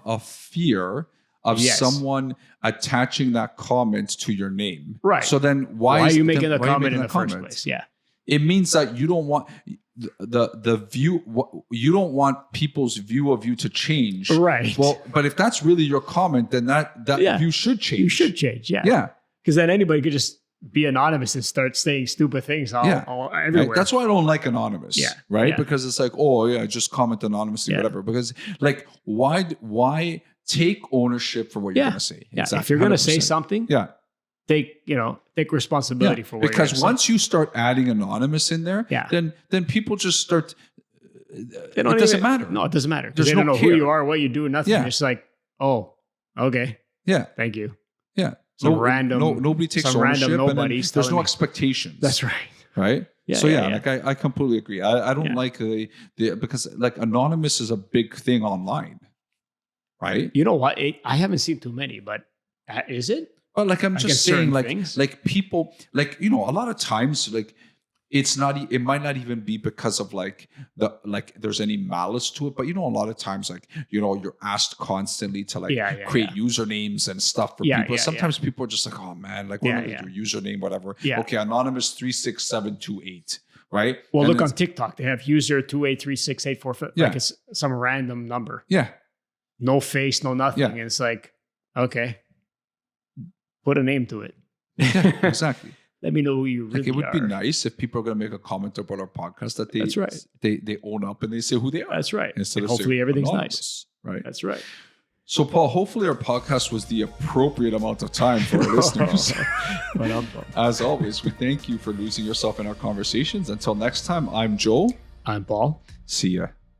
a fear of someone attaching that comment to your name. Right. So then why are you making the comment in the first place? Yeah. It means that you don't want the view. You don't want people's view of you to change, right? Well, but if that's really your comment, then that view should change. You should change, yeah. Because then anybody could just be anonymous and start saying stupid things all everywhere. Right? That's why I don't like anonymous, right? Yeah. Because it's like, just comment anonymously, whatever. Because like, why take ownership for what you're going to say? Yeah. Exactly. If you're going to say something, take responsibility for what because once you start adding anonymous in there, then people just start. It doesn't matter. No, it doesn't matter because they don't know who you are, what you do, nothing. Yeah. It's like, oh, okay, thank you. Yeah, nobody takes some ownership. Random nobody's there's no expectations. That's right. Right. Yeah. So like I completely agree. I don't like the because like anonymous is a big thing online, right? You know what? I haven't seen too many, but is it? But like I'm just saying, things. like people, like a lot of times, like it might not even be because of like there's any malice to it, but a lot of times like you're asked constantly to create usernames and stuff for people. Sometimes people are just like, oh man, like what your username, whatever. Yeah. Okay, anonymous 36728. Right. Well, look on TikTok, they have user 2836845. Like it's some random number. Yeah. No face, no nothing. And it's like, okay. Put a name to it. Yeah, exactly. Let me know who you really are. It would be nice if people are going to make a comment about our podcast that they own up and they say who they are. That's right. Instead and of hopefully everything's nice. Right. That's right. So Paul, hopefully our podcast was the appropriate amount of time for our listeners. As always, we thank you for losing yourself in our conversations. Until next time, I'm Joel. I'm Paul. See ya.